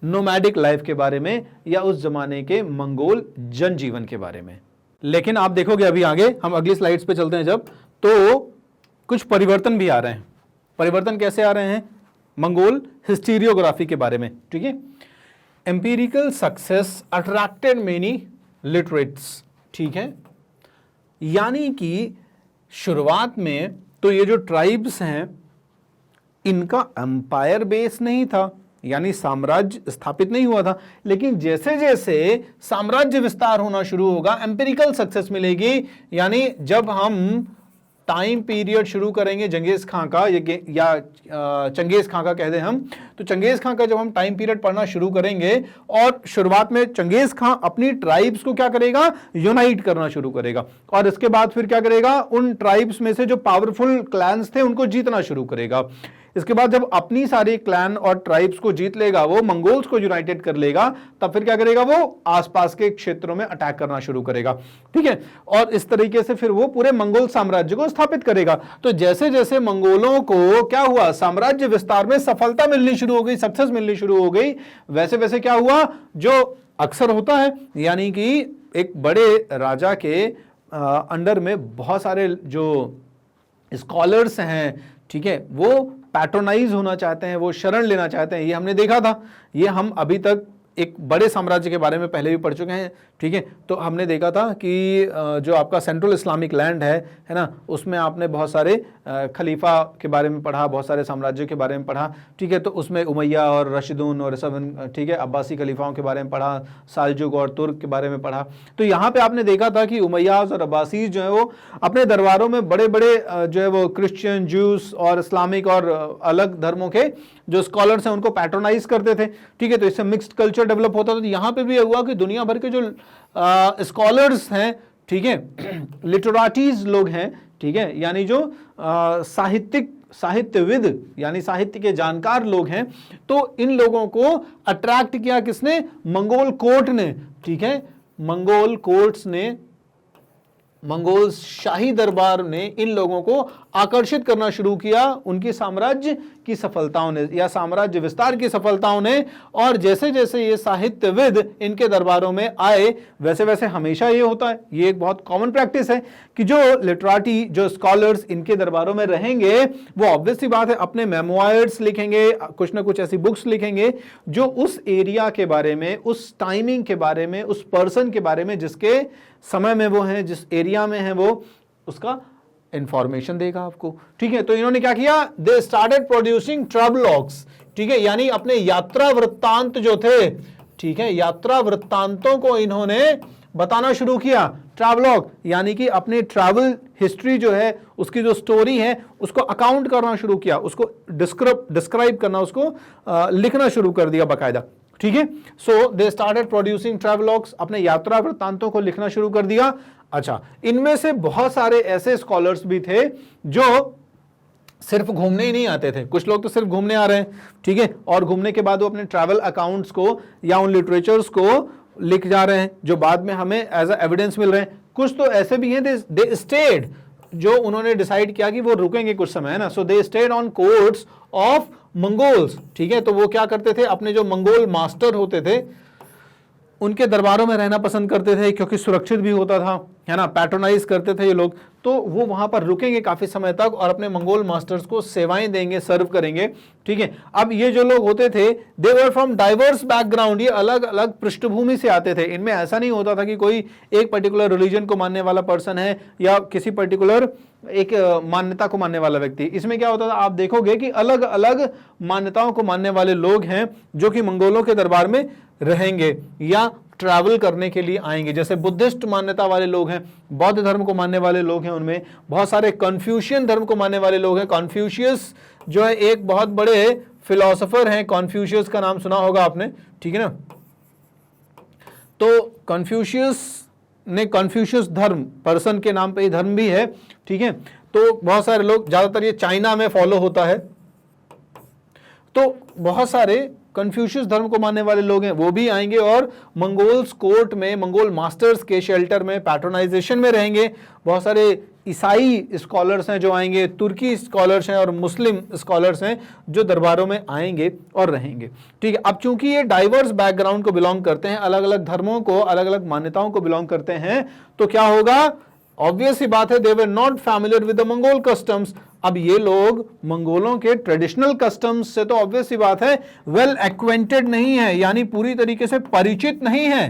नोमैडिक लाइफ के बारे में, या उस जमाने के मंगोल जनजीवन के बारे में। लेकिन आप देखोगे अभी आगे, हम अगली स्लाइड्स पे चलते हैं जब, तो कुछ परिवर्तन भी आ रहे हैं। परिवर्तन कैसे आ रहे हैं? मंगोल हिस्टीरियोग्राफी के बारे में, ठीक है। Empirical success attracted many literates, ठीक है, यानी कि शुरुआत में तो ये जो ट्राइब्स हैं इनका एम्पायर बेस नहीं था, यानी साम्राज्य स्थापित नहीं हुआ था, लेकिन जैसे जैसे साम्राज्य विस्तार होना शुरू होगा एम्पिरिकल सक्सेस मिलेगी। यानी जब हम टाइम पीरियड शुरू करेंगे चंगेज खां का या चंगेज खां का कह दें हम, तो चंगेज खां का जब हम टाइम पीरियड पढ़ना शुरू करेंगे और शुरुआत में चंगेज खां अपनी ट्राइब्स को क्या करेगा, यूनाइट करना शुरू करेगा, और इसके बाद फिर क्या करेगा, उन ट्राइब्स में से जो पावरफुल क्लैंस थे उनको जीतना शुरू करेगा। इसके बाद जब अपनी सारी क्लैन और ट्राइब्स को जीत लेगा, वो मंगोल्स को यूनाइटेड कर लेगा, तब फिर क्या करेगा, वो आसपास के क्षेत्रों में अटैक करना शुरू करेगा। ठीक है, और इस तरीके से फिर वो पूरे मंगोल साम्राज्य को स्थापित करेगा। तो जैसे जैसे मंगोलों को क्या हुआ, साम्राज्य विस्तार में सफलता मिलनी शुरू हो गई, सक्सेस मिलनी शुरू हो गई, वैसे वैसे क्या हुआ, जो अक्सर होता है, यानी कि एक बड़े राजा के अंडर में बहुत सारे जो स्कॉलर्स हैं, ठीक है, वो पैट्रोनाइज होना चाहते हैं, वो शरण लेना चाहते हैं। ये हमने देखा था, ये हम अभी तक एक बड़े साम्राज्य के बारे में पहले भी पढ़ चुके हैं। ठीक है, तो हमने देखा था कि जो आपका सेंट्रल इस्लामिक लैंड है ना, उसमें आपने बहुत सारे खलीफा के बारे में पढ़ा, बहुत सारे साम्राज्यों के बारे में पढ़ा। ठीक है, तो उसमें उमैया और रशिदून और सब, ठीक है, अब्बासी खलीफाओं के बारे में पढ़ा, साल्जुक और तुर्क के बारे में पढ़ा। तो यहाँ पे आपने देखा था कि उमैयाज और अब्बासी जो है वो अपने दरबारों में बड़े बड़े जो है वो क्रिश्चियन, ज्यूस और इस्लामिक और अलग धर्मों के जो स्कॉलर्स हैं उनको पैट्रोनाइज करते थे। ठीक है, तो इससे मिक्स्ड कल्चर डेवलप होता था। तो यहाँ पे भी हुआ कि दुनिया भर के जो स्कॉलर्स हैं, ठीक है, लिटरेटीज लोग हैं, ठीक है, यानी जो साहित्यविद यानी साहित्य के जानकार लोग हैं, तो इन लोगों को अट्रैक्ट किया किसने, मंगोल कोर्ट ने। ठीक है, मंगोल कोर्ट्स ने, मंगोल शाही दरबार ने इन लोगों को आकर्षित करना शुरू किया उनकी साम्राज्य की सफलताओं ने या साम्राज्य विस्तार की सफलताओं ने। और जैसे जैसे ये साहित्यविद इनके दरबारों में आए, वैसे वैसे हमेशा ये होता है, ये एक बहुत कॉमन प्रैक्टिस है कि जो लिटरेटी, जो स्कॉलर्स इनके दरबारों में रहेंगे, वो ऑब्वियस सी बात है अपने मेमोइर्स लिखेंगे, कुछ ना कुछ ऐसी बुक्स लिखेंगे जो उस एरिया के बारे में, उस टाइमिंग के बारे में, उस पर्सन के बारे में, जिसके समय में वो हैं, जिस एरिया में है वो, उसका इंफॉर्मेशन देगा आपको। ठीक है, तो इन्होंने क्या किया, दे स्टार्टेड प्रोड्यूसिंग ट्रैवलॉग्स। ठीक है, यानी अपने यात्रा वृत्तांत जो थे, ठीक है, यात्रा वृत्तांतों को इन्होंने बताना शुरू किया। ट्रैवलॉग यानी कि अपने ट्रैवल हिस्ट्री जो है, उसकी जो स्टोरी है, उसको अकाउंट करना शुरू किया, उसको डिस्क्राइब करना, उसको लिखना शुरू कर दिया बाकायदा। ठीक है, सो दे स्टार्टेड प्रोड्यूसिंग ट्रैवलॉग्स, अपने यात्रा वृत्तांतों को लिखना शुरू कर दिया। अच्छा, इनमें से बहुत सारे ऐसे स्कॉलर्स भी थे जो सिर्फ घूमने ही नहीं आते थे। कुछ लोग तो सिर्फ घूमने आ रहे हैं, ठीक है, और घूमने के बाद वो अपने ट्रैवल अकाउंट्स को या उन लिटरेचर्स को लिख जा रहे हैं जो बाद में हमें एज अ एविडेंस मिल रहे हैं। कुछ तो ऐसे भी हैं दे स्टेड, जो उन्होंने डिसाइड किया कि वो रुकेंगे कुछ समय, है ना, so they stayed on courts of Mongols. ठीक है, तो वो क्या करते थे, अपने जो मंगोल मास्टर होते थे उनके दरबारों में रहना पसंद करते थे, क्योंकि सुरक्षित भी होता था, है ना, पैट्रोनाइज करते थे ये लोग, तो वो वहां पर रुकेंगे काफी समय तक और अपने मंगोल मास्टर्स को सेवाएं देंगे, सर्व करेंगे। ठीक है, अब ये जो लोग होते थे, दे वर फ्रॉम डाइवर्स बैकग्राउंड, ये अलग अलग पृष्ठभूमि से आते थे। इनमें ऐसा नहीं होता था कि कोई एक पर्टिकुलर रिलीजन को मानने वाला पर्सन है या किसी पर्टिकुलर एक मान्यता को मानने वाला व्यक्ति। इसमें क्या होता था, आप देखोगे कि अलग अलग मान्यताओं को मानने वाले लोग हैं जो कि मंगोलों के दरबार में रहेंगे या ट्रैवल करने के लिए आएंगे। जैसे बुद्धिस्ट मान्यता वाले लोग हैं, बौद्ध धर्म को मानने वाले लोग हैं, उनमें बहुत सारे कन्फ्यूशियन धर्म को मानने वाले लोग हैं। कन्फ्यूशियस जो है एक बहुत बड़े फिलोसोफर हैं, कन्फ्यूशियस का नाम सुना होगा आपने, ठीक है ना। तो कन्फ्यूशियस ने, कन्फ्यूशियस धर्म पर्सन के नाम पे ही धर्म भी है, ठीक है। तो बहुत सारे लोग, ज्यादातर ये चाइना में फॉलो होता है, तो बहुत सारे कन्फ्यूशियस धर्म को मानने वाले लोग हैं, वो भी आएंगे और मंगोल्स कोर्ट में, मंगोल मास्टर्स के शेल्टर में, पैट्रोनाइजेशन में रहेंगे। बहुत सारे ईसाई स्कॉलर्स हैं जो आएंगे, तुर्की स्कॉलर्स हैं और मुस्लिम स्कॉलर्स हैं जो दरबारों में आएंगे और रहेंगे। ठीक है, अब चूंकि ये डाइवर्स बैकग्राउंड को बिलोंग करते हैं, अलग अलग धर्मों को, अलग अलग मान्यताओं को बिलोंग करते हैं, तो क्या होगा, ऑब्वियस ही बात है, they were not familiar with the Mongol customs. अब ये लोग मंगोलों के ट्रेडिशनल कस्टम्स से तो ऑब्वियस ही बात है वेल एक्वेंटेड नहीं है, यानी पूरी तरीके से परिचित नहीं है।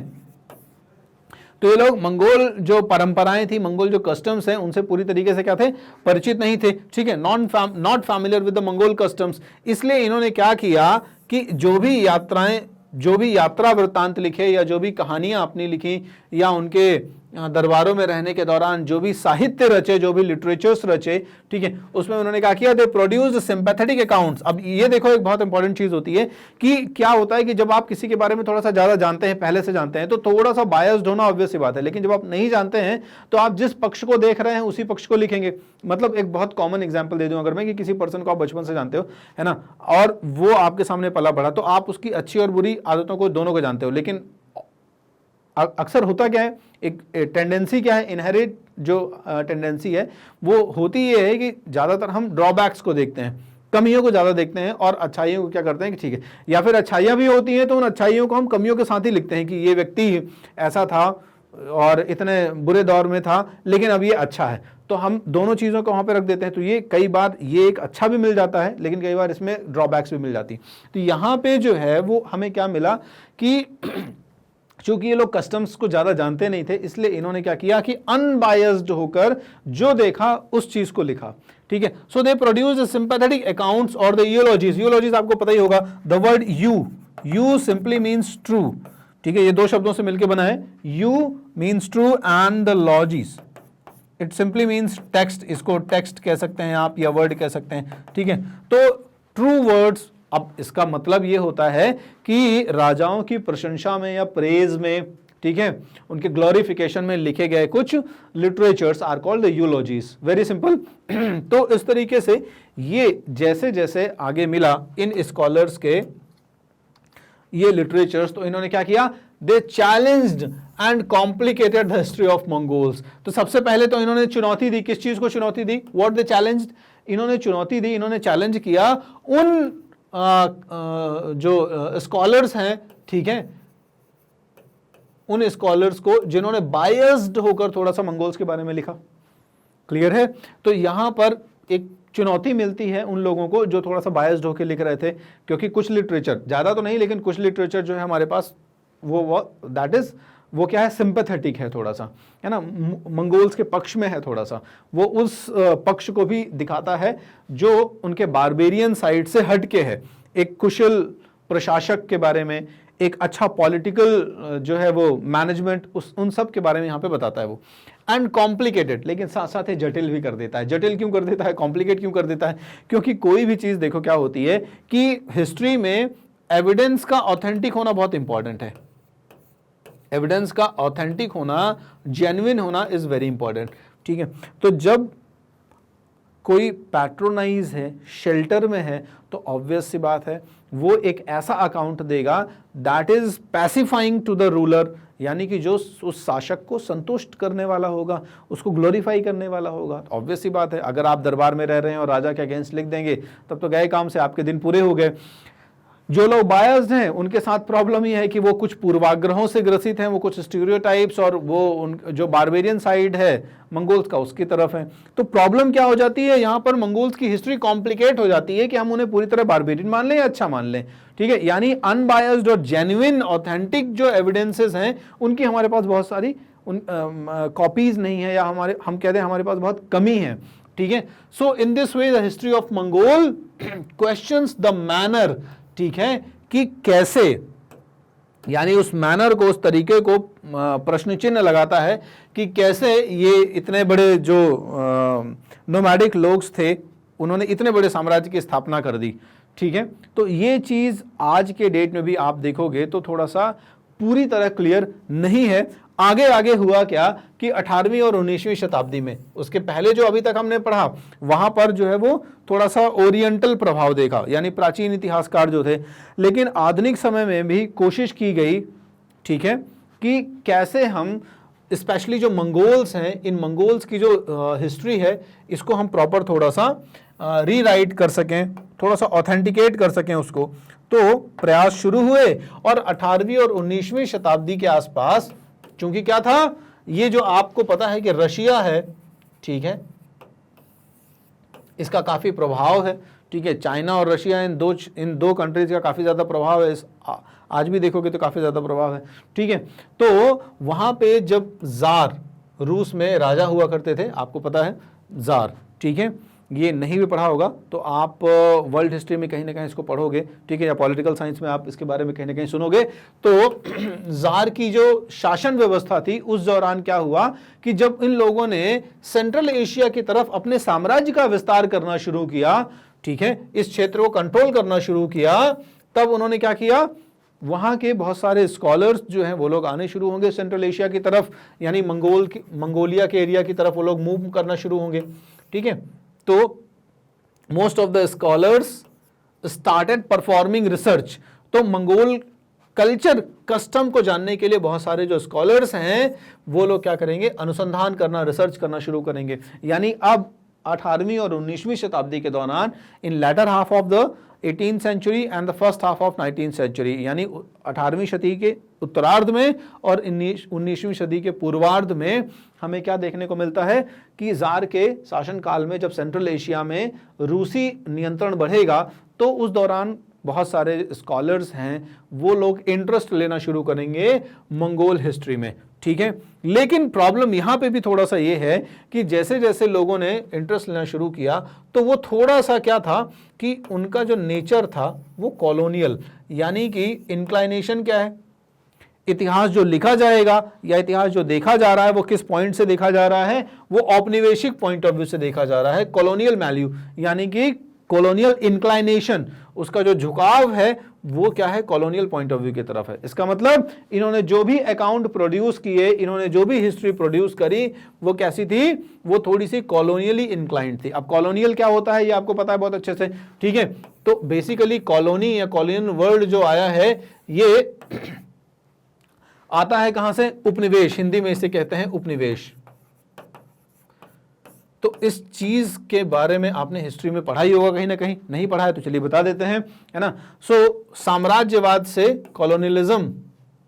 तो ये लोग मंगोल जो परंपराएं थी, मंगोल जो कस्टम्स हैं, उनसे पूरी तरीके से क्या थे, परिचित नहीं थे, ठीक है, not familiar with the Mongol customs. इसलिए इन्होंने क्या किया कि जो भी यात्रा वृत्तांत लिखे या जो भी कहानियां अपनी लिखी या उनके दरबारों में रहने के दौरान जो भी साहित्य रचे, जो भी लिटरेचर्स रचे, ठीक है, उसमें उन्होंने क्या किया, दे प्रोड्यूस्ड सिंपैथेटिक अकाउंट्स। अब ये देखो एक बहुत इंपॉर्टेंट चीज होती है कि क्या होता है कि जब आप किसी के बारे में थोड़ा सा ज्यादा जानते हैं, पहले से जानते हैं, तो थोड़ा सा बायस्ड होना ऑब्वियस सी बात है। लेकिन जब आप नहीं जानते हैं तो आप जिस पक्ष को देख रहे हैं उसी पक्ष को लिखेंगे। मतलब एक बहुत कॉमन एग्जाम्पल दे दूं अगर मैं, कि किसी पर्सन को आप बचपन से जानते हो, है ना, और वो आपके सामने पला बढ़ा, तो आप उसकी अच्छी और बुरी आदतों को दोनों को जानते हो। लेकिन अक्सर होता क्या है, एक टेंडेंसी क्या है, इनहेरिट जो टेंडेंसी है वो होती ये है कि ज़्यादातर हम ड्रॉबैक्स को देखते हैं, कमियों को ज़्यादा देखते हैं, और अच्छाइयों को क्या करते हैं कि ठीक है, या फिर अच्छाइयाँ भी होती हैं तो उन अच्छाइयों को हम कमियों के साथ ही लिखते हैं कि ये व्यक्ति ऐसा था और इतने बुरे दौर में था लेकिन अब ये अच्छा है, तो हम दोनों चीज़ों को वहाँ पे रख देते हैं। तो ये कई बार ये एक अच्छा भी मिल जाता है लेकिन कई बार इसमें ड्रॉबैक्स भी मिल जाती है। तो यहाँ पे जो है वो हमें क्या मिला कि चूंकि ये लोग कस्टम्स को ज्यादा जानते नहीं थे, इसलिए इन्होंने क्या किया कि अनबायस्ड होकर जो देखा उस चीज को लिखा, ठीक है। So they produce sympathetic accounts और द यूलॉजीज। यूलॉजीज आपको पता ही होगा, the word eu simply means true, ठीक है, ये दो शब्दों से मिलकर बना है, eu means true and the logies it simply means text, इसको टेक्स्ट कह सकते हैं आप या वर्ड कह सकते हैं, ठीक है। तो ट्रू वर्ड्स, अब इसका मतलब ये होता है कि राजाओं की प्रशंसा में या प्रेज में, ठीक है, उनके ग्लोरिफिकेशन में लिखे गए कुछ literatures are called the eulogies, very simple. तो इस तरीके से ये जैसे जैसे आगे मिला इन स्कॉलर्स के ये लिटरेचर्स, तो इन्होंने क्या किया, they challenged and complicated the history of Mongols. तो सबसे पहले तो इन्होंने चुनौती दी, किस चीज को चुनौती दी, व्हाट दे चैलेंज्ड, इन्होंने चुनौती दी, इन्होंने चैलेंज किया उन जो स्कॉलर्स हैं, ठीक है, उन स्कॉलर्स को जिन्होंने बायस्ड होकर थोड़ा सा मंगोल्स के बारे में लिखा। क्लियर है। तो यहां पर एक चुनौती मिलती है उन लोगों को जो थोड़ा सा बायस्ड होकर लिख रहे थे, क्योंकि कुछ लिटरेचर, ज्यादा तो नहीं लेकिन कुछ लिटरेचर जो है हमारे पास वो दैट इज वो क्या है, सिंपैथेटिक है थोड़ा सा, है ना, मंगोल्स के पक्ष में है थोड़ा सा, वो उस पक्ष को भी दिखाता है जो उनके बारबेरियन साइड से हट के है, एक कुशल प्रशासक के बारे में, एक अच्छा पॉलिटिकल जो है वो मैनेजमेंट, उन सब के बारे में यहाँ पे बताता है वो। एंड कॉम्प्लिकेटेड, लेकिन साथ साथ जटिल भी कर देता है। जटिल क्यों कर देता है, कॉम्प्लिकेट क्यों कर देता है, क्योंकि कोई भी चीज देखो क्या होती है कि हिस्ट्री में एविडेंस का ऑथेंटिक होना बहुत इंपॉर्टेंट है। एविडेंस का ऑथेंटिक होना, जेन्युइन होना इज वेरी इंपॉर्टेंट, ठीक है। तो जब कोई पैट्रोनाइज है, शेल्टर में है, तो ऑब्वियस सी बात है वो एक ऐसा अकाउंट देगा that is pacifying to the ruler, यानी कि जो उस शासक को संतुष्ट करने वाला होगा, उसको ग्लोरीफाई करने वाला होगा। ऑब्वियस सी बात है, अगर आप दरबार में रह रहे हैं और राजा के अगेंस्ट लिख देंगे तब तो गए काम से, आपके दिन पूरे हो गए। जो लोग बायस्ड हैं उनके साथ प्रॉब्लम ये है कि वो कुछ पूर्वाग्रहों से ग्रसित हैं, वो कुछ स्टीरियोटाइप्स और वो जो बारबेरियन साइड है मंगोल्स का उसकी तरफ है। तो प्रॉब्लम क्या हो जाती है यहाँ पर, मंगोल्स की हिस्ट्री कॉम्प्लिकेट हो जाती है कि हम उन्हें पूरी तरह बारबेरियन मान लें या अच्छा मान लें, ठीक है। यानी अनबायस्ड और जेन्युइन ऑथेंटिक जो एविडेंसेस हैं उनकी हमारे पास बहुत सारी कॉपीज नहीं है, या हम कहते हैं हमारे पास बहुत कमी है, ठीक है। So in this way the history of Mongol questions the manner, ठीक है, कि कैसे, यानी उस मैनर को, उस तरीके को प्रश्न चिन्ह लगाता है कि कैसे ये इतने बड़े जो नोमैडिक लोग थे उन्होंने इतने बड़े साम्राज्य की स्थापना कर दी, ठीक है। तो ये चीज आज के डेट में भी आप देखोगे तो थोड़ा सा पूरी तरह क्लियर नहीं है। आगे आगे हुआ क्या कि 18वीं और 19वीं शताब्दी में, उसके पहले जो अभी तक हमने पढ़ा वहां पर जो है वो थोड़ा सा ओरिएंटल प्रभाव देखा, यानी प्राचीन इतिहासकार जो थे। लेकिन आधुनिक समय में भी कोशिश की गई, ठीक है, कि कैसे हम स्पेशली जो मंगोल्स हैं, इन मंगोल्स की जो हिस्ट्री है इसको हम प्रॉपर थोड़ा सा रीराइट कर सकें, थोड़ा सा ऑथेंटिकेट कर सकें उसको। तो प्रयास शुरू हुए और 18वीं और 19वीं शताब्दी के आसपास, चूंकि क्या था, ये जो आपको पता है कि रशिया है, ठीक है, इसका काफी प्रभाव है, ठीक है। चाइना और रशिया, इन दो कंट्रीज का काफ़ी ज़्यादा प्रभाव है, आज भी देखोगे तो काफ़ी ज़्यादा प्रभाव है, ठीक है। तो वहाँ पे जब जार रूस में राजा हुआ करते थे, आपको पता है जार, ठीक है, ये नहीं भी पढ़ा होगा तो आप वर्ल्ड हिस्ट्री में कहीं ना कहीं इसको पढ़ोगे, ठीक है, या पॉलिटिकल साइंस में आप इसके बारे में कहीं ना कहीं सुनोगे। तो जार की जो शासन व्यवस्था थी उस दौरान क्या हुआ कि जब इन लोगों ने सेंट्रल एशिया की तरफ अपने साम्राज्य का विस्तार करना शुरू किया, ठीक है, इस क्षेत्र को कंट्रोल करना शुरू किया, तब उन्होंने क्या किया, वहां के बहुत सारे स्कॉलर्स जो हैं वो लोग आने शुरू होंगे सेंट्रल एशिया की तरफ, यानी मंगोलिया के एरिया की तरफ वो लोग मूव करना शुरू होंगे, ठीक है। तो most of the scholars started performing research. तो मंगोल कल्चर कस्टम को जानने के लिए बहुत सारे जो स्कॉलर्स हैं वो लोग क्या करेंगे, अनुसंधान करना, रिसर्च करना शुरू करेंगे। यानी अब 18वीं और 19वीं शताब्दी के दौरान, in latter half of the 18th century and the first half of 19th century, यानी 18वीं सदी के उत्तरार्ध में और 19वीं सदी के पूर्वार्ध में हमें क्या देखने को मिलता है कि जार के शासनकाल में जब सेंट्रल एशिया में रूसी नियंत्रण बढ़ेगा तो उस दौरान बहुत सारे स्कॉलर्स हैं वो लोग इंटरेस्ट लेना शुरू करेंगे मंगोल हिस्ट्री में, ठीक है। लेकिन प्रॉब्लम यहां पे भी थोड़ा सा ये है कि जैसे जैसे लोगों ने इंटरेस्ट लेना शुरू किया तो वो थोड़ा सा क्या था कि उनका जो नेचर था वो कॉलोनियल, यानी कि इंक्लाइनेशन क्या है, इतिहास जो लिखा जाएगा या इतिहास जो देखा जा रहा है वो किस पॉइंट से देखा जा रहा है, वो औपनिवेशिक पॉइंट ऑफ व्यू से देखा जा रहा है, कॉलोनियल वैल्यू, यानी कि कॉलोनियल इंक्लाइनेशन, उसका जो झुकाव है वो क्या है, कॉलोनियल पॉइंट ऑफ व्यू की तरफ है। इसका मतलब इन्होंने जो भी अकाउंट प्रोड्यूस किए, इन्होंने जो भी हिस्ट्री प्रोड्यूस करी वो कैसी थी, वो थोड़ी सी कॉलोनियली इंक्लाइंड थी। अब कॉलोनियल क्या होता है ये आपको पता है बहुत अच्छे से, ठीक है। तो बेसिकली कॉलोनी या कॉलोनियल वर्ड जो आया है ये आता है कहां से, उपनिवेश, हिंदी में इसे कहते हैं उपनिवेश। तो इस चीज के बारे में आपने हिस्ट्री में पढ़ा ही होगा कहीं ना कहीं, नहीं पढ़ा है तो चलिए बता देते हैं, है ना। साम्राज्यवाद से कॉलोनियलिज्म